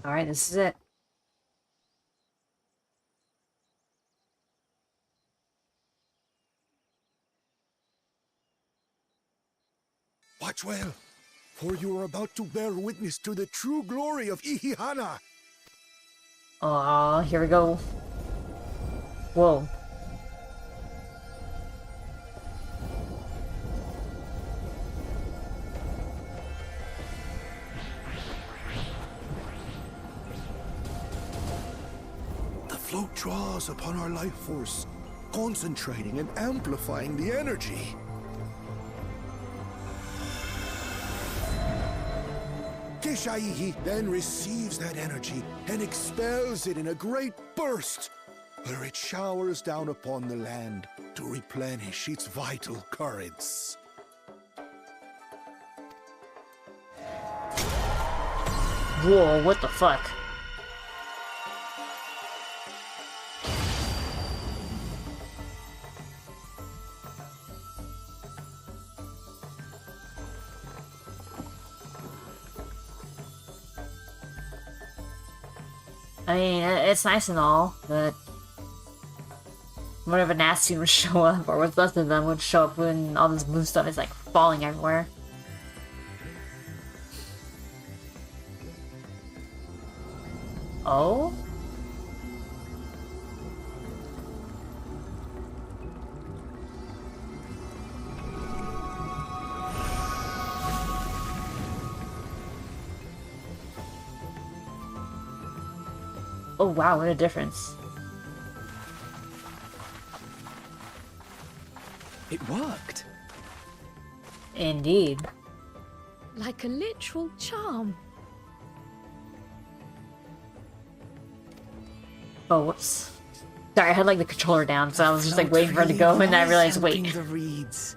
Alright, this is it. Watch well, for you are about to bear witness to the true glory of Ihihana. Oh, here we go. Whoa. The float draws upon our life force, concentrating and amplifying the energy. Keshaihi then receives that energy and expels it in a great burst, where it showers down upon the land to replenish its vital currents. Whoa, what the fuck? I mean, it's nice and all, but whatever nasty would show up, or what's left of them would show up when all this blue stuff is like falling everywhere. Oh? Oh wow, what a difference. It worked. Indeed. Like a literal charm. Oh, whoops. Sorry, I had like the controller down, so I was just like waiting for it to go, and I realized, wait. The reeds.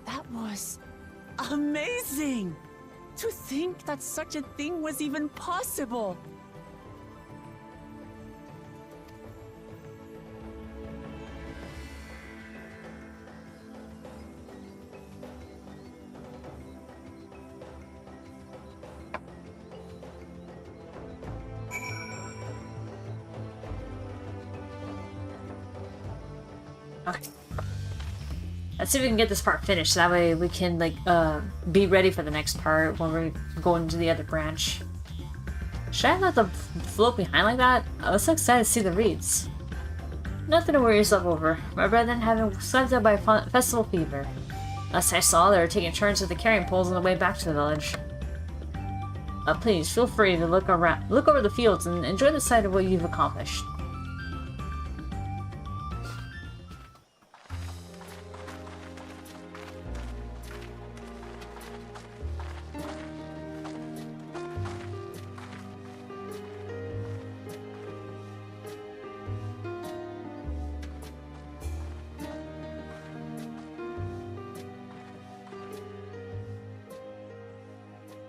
That was amazing! To think that such a thing was even possible! Okay. Let's see if we can get this part finished, so that way we can, like, be ready for the next part when we're going to the other branch. Should I let them float behind like that? I was so excited to see the reeds. Nothing to worry yourself over. My brethren having swept out by festival fever. Last I saw, they were taking turns with the carrying poles on the way back to the village. Please, feel free to look over the fields and enjoy the sight of what you've accomplished.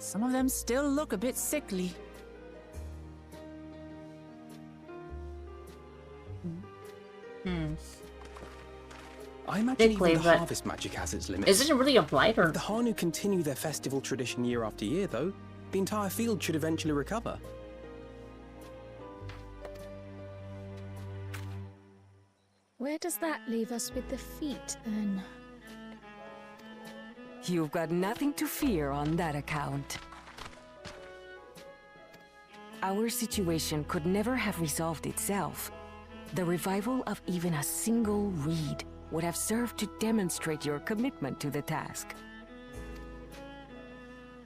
Some of them still look a bit sickly. I imagine Thickly, even the but harvest magic has its limits. Isn't it really a blight, or...? If the Hanu continue their festival tradition year after year, though, the entire field should eventually recover. Where does that leave us with the feet, then? You've got nothing to fear on that account. Our situation could never have resolved itself. The revival of even a single reed would have served to demonstrate your commitment to the task.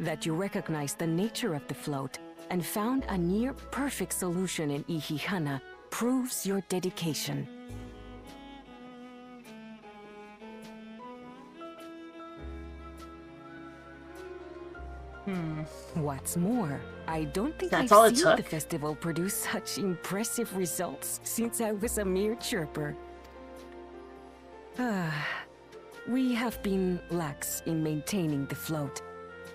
That you recognize the nature of the float and found a near-perfect solution in Ihihana proves your dedication. What's more, I don't think That's I've all it seen the took? festival produce such impressive results since I was a mere chirper. We have been lax in maintaining the float,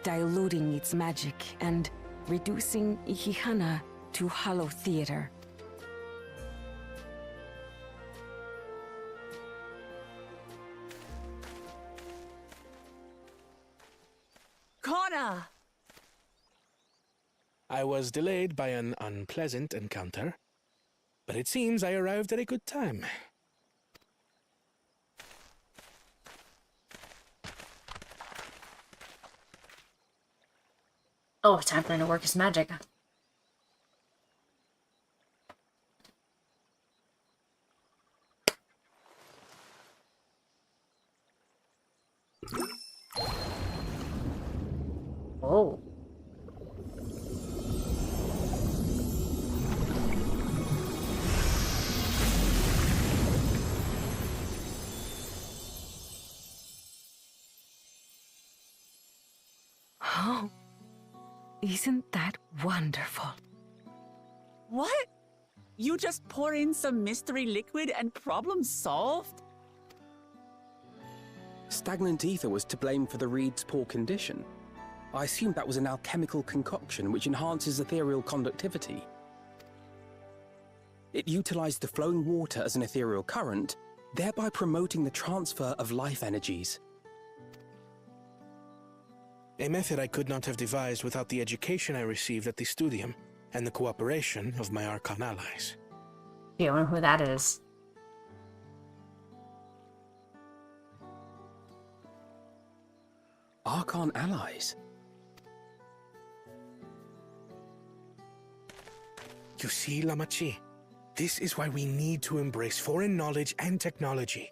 diluting its magic and reducing Ihihana to hollow theater. Kona! I was delayed by an unpleasant encounter, but it seems I arrived at a good time. Oh, time for him to work his magic. Oh. Oh, isn't that wonderful? What? You just pour in some mystery liquid and problem solved? Stagnant ether was to blame for the reed's poor condition. I assumed that was an alchemical concoction which enhances ethereal conductivity. It utilized the flowing water as an ethereal current, thereby promoting the transfer of life energies. A method I could not have devised without the education I received at the studium and the cooperation of my Archon allies. Do you know who that is? Archon allies? You see, Lamachi, this is why we need to embrace foreign knowledge and technology.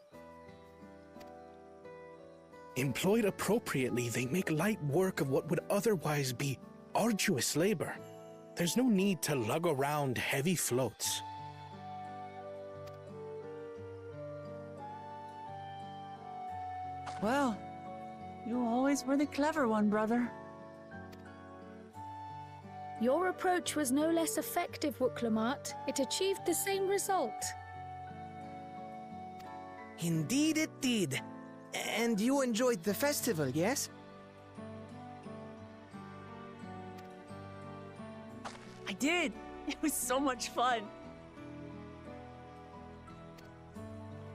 Employed appropriately, they make light work of what would otherwise be arduous labor. There's no need to lug around heavy floats. Well, you always were the clever one, brother. Your approach was no less effective, Wuk Lamat. It achieved the same result. Indeed it did. And you enjoyed the festival, yes? I did. It was so much fun.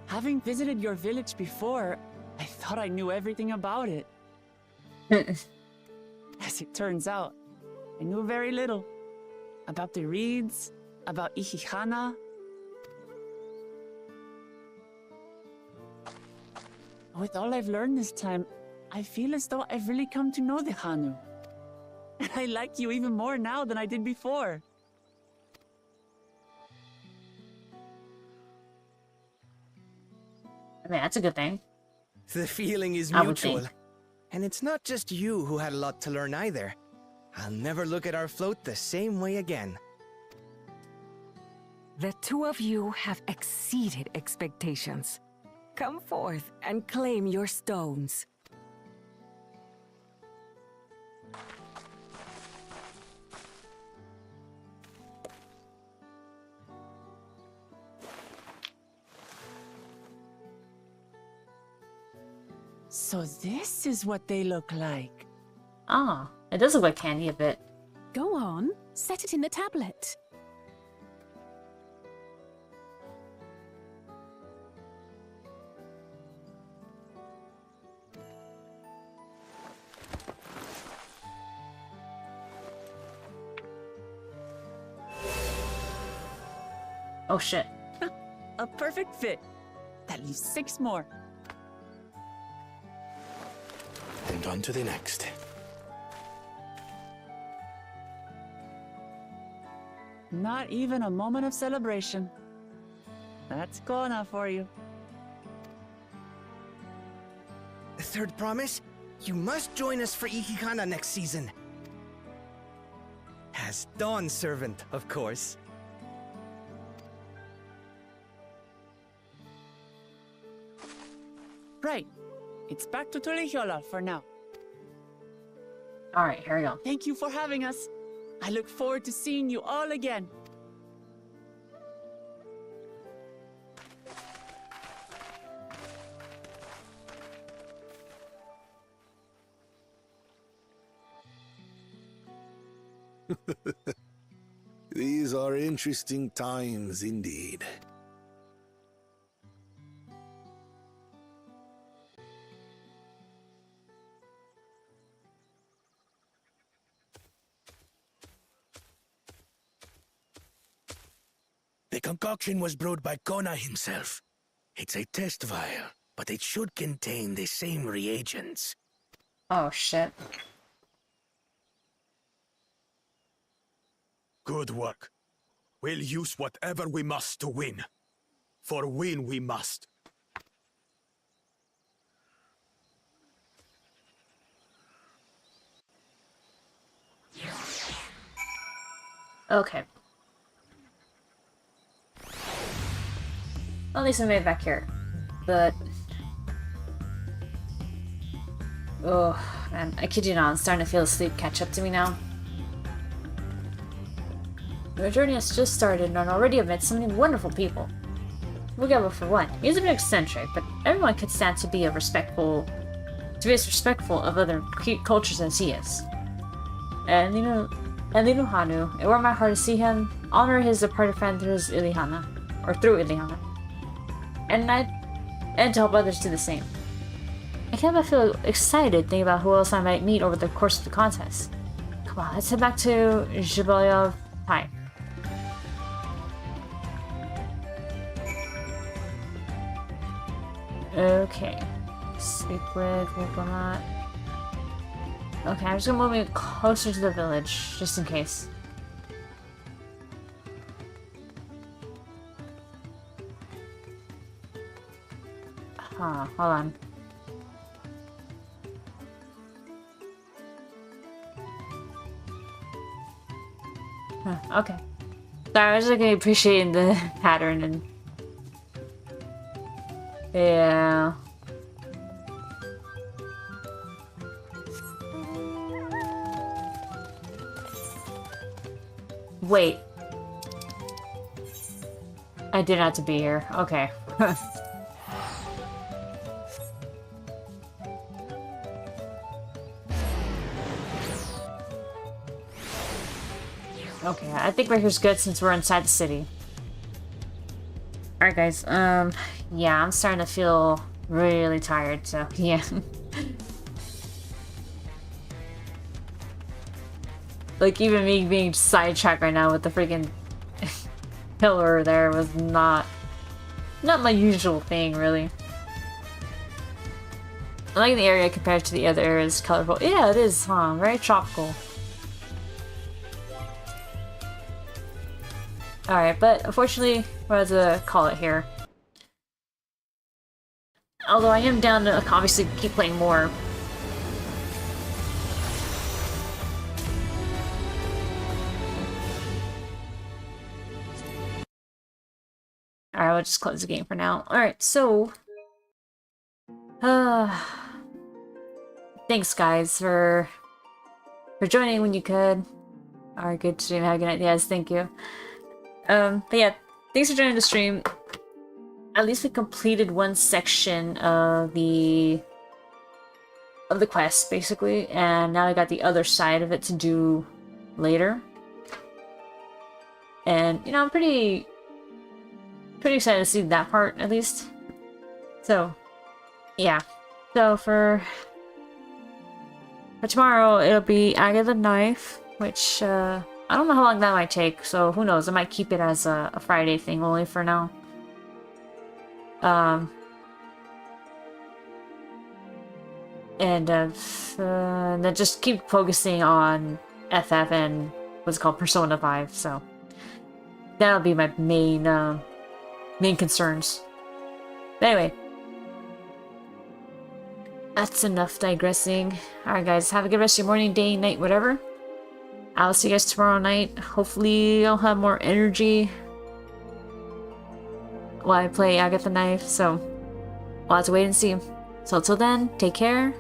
Having visited your village before, I thought I knew everything about it. As it turns out, I knew very little. About the reeds, about Ihihana. With all I've learned this time, I feel as though I've really come to know the Hanu. And I like you even more now than I did before. I mean, that's a good thing. The feeling is I would mutual. think. And it's not just you who had a lot to learn either. I'll never look at our float the same way again. The two of you have exceeded expectations. Come forth and claim your stones. So this is what they look like. Ah, it does look like candy a bit. Go on, set it in the tablet. Oh shit. A perfect fit. That leaves 6 more. And on to the next. Not even a moment of celebration. That's Kona for you. Third promise? You must join us for Ihihana next season. As Dawnservant, of course. Right. It's back to Tuliyollal for now. Alright, here we go. Thank you for having us. I look forward to seeing you all again. These are interesting times indeed. The concoction was brewed by Kona himself. It's a test vial, but it should contain the same reagents. Oh shit. Good work. We'll use whatever we must to win. For win we must. Okay. At least I made it back here. But... oh, man, I kid you not, I'm starting to feel the sleep catch up to me now. Our journey has just started and already I've met so many wonderful people. Wuk Lamat for one. He's a bit eccentric, but everyone could stand to be as respectful of other cultures as he is. And Linuhanu, it warmed my heart to see him honor his departed friend through Ilihana. And to help others do the same. I can't but feel excited thinking about who else I might meet over the course of the contest. Come on, let's head back to Jiboyev High. Okay. Speak with Wuk Lamat. Okay, I'm just gonna move me closer to the village, just in case. Huh, hold on. Huh, okay. Sorry, I was just like appreciating the pattern and... yeah. Wait. I didn't have to be here. Okay. Okay, I think right here's good since we're inside the city. Alright guys, yeah, I'm starting to feel really tired, so yeah. Like, even me being sidetracked right now with the freaking pillar there was not my usual thing, really. I like the area compared to the other areas, colorful. Yeah, it is, huh? Very tropical. Alright, but unfortunately, we're going to call it here. Although I am down to obviously keep playing more. Alright, we'll just close the game for now. Alright, so... thanks guys for joining when you could. Alright, good stream, have a good night. Yes, thank you. But yeah, thanks for joining the stream. At least we completed one section of the quest, basically, and now I got the other side of it to do later. And, you know, I'm pretty excited to see that part, at least. So, yeah. So, for tomorrow, it'll be Aga the Knife, which, I don't know how long that might take, so who knows, I might keep it as a Friday thing only for now. and then just keep focusing on FF and what's called Persona 5. So that'll be my main concerns. But anyway, that's enough digressing. Alright guys, have a good rest of your morning, day, night, whatever. I'll see you guys tomorrow night. Hopefully I'll have more energy while I play Agatha Knife, so we'll have to wait and see. So until then, take care,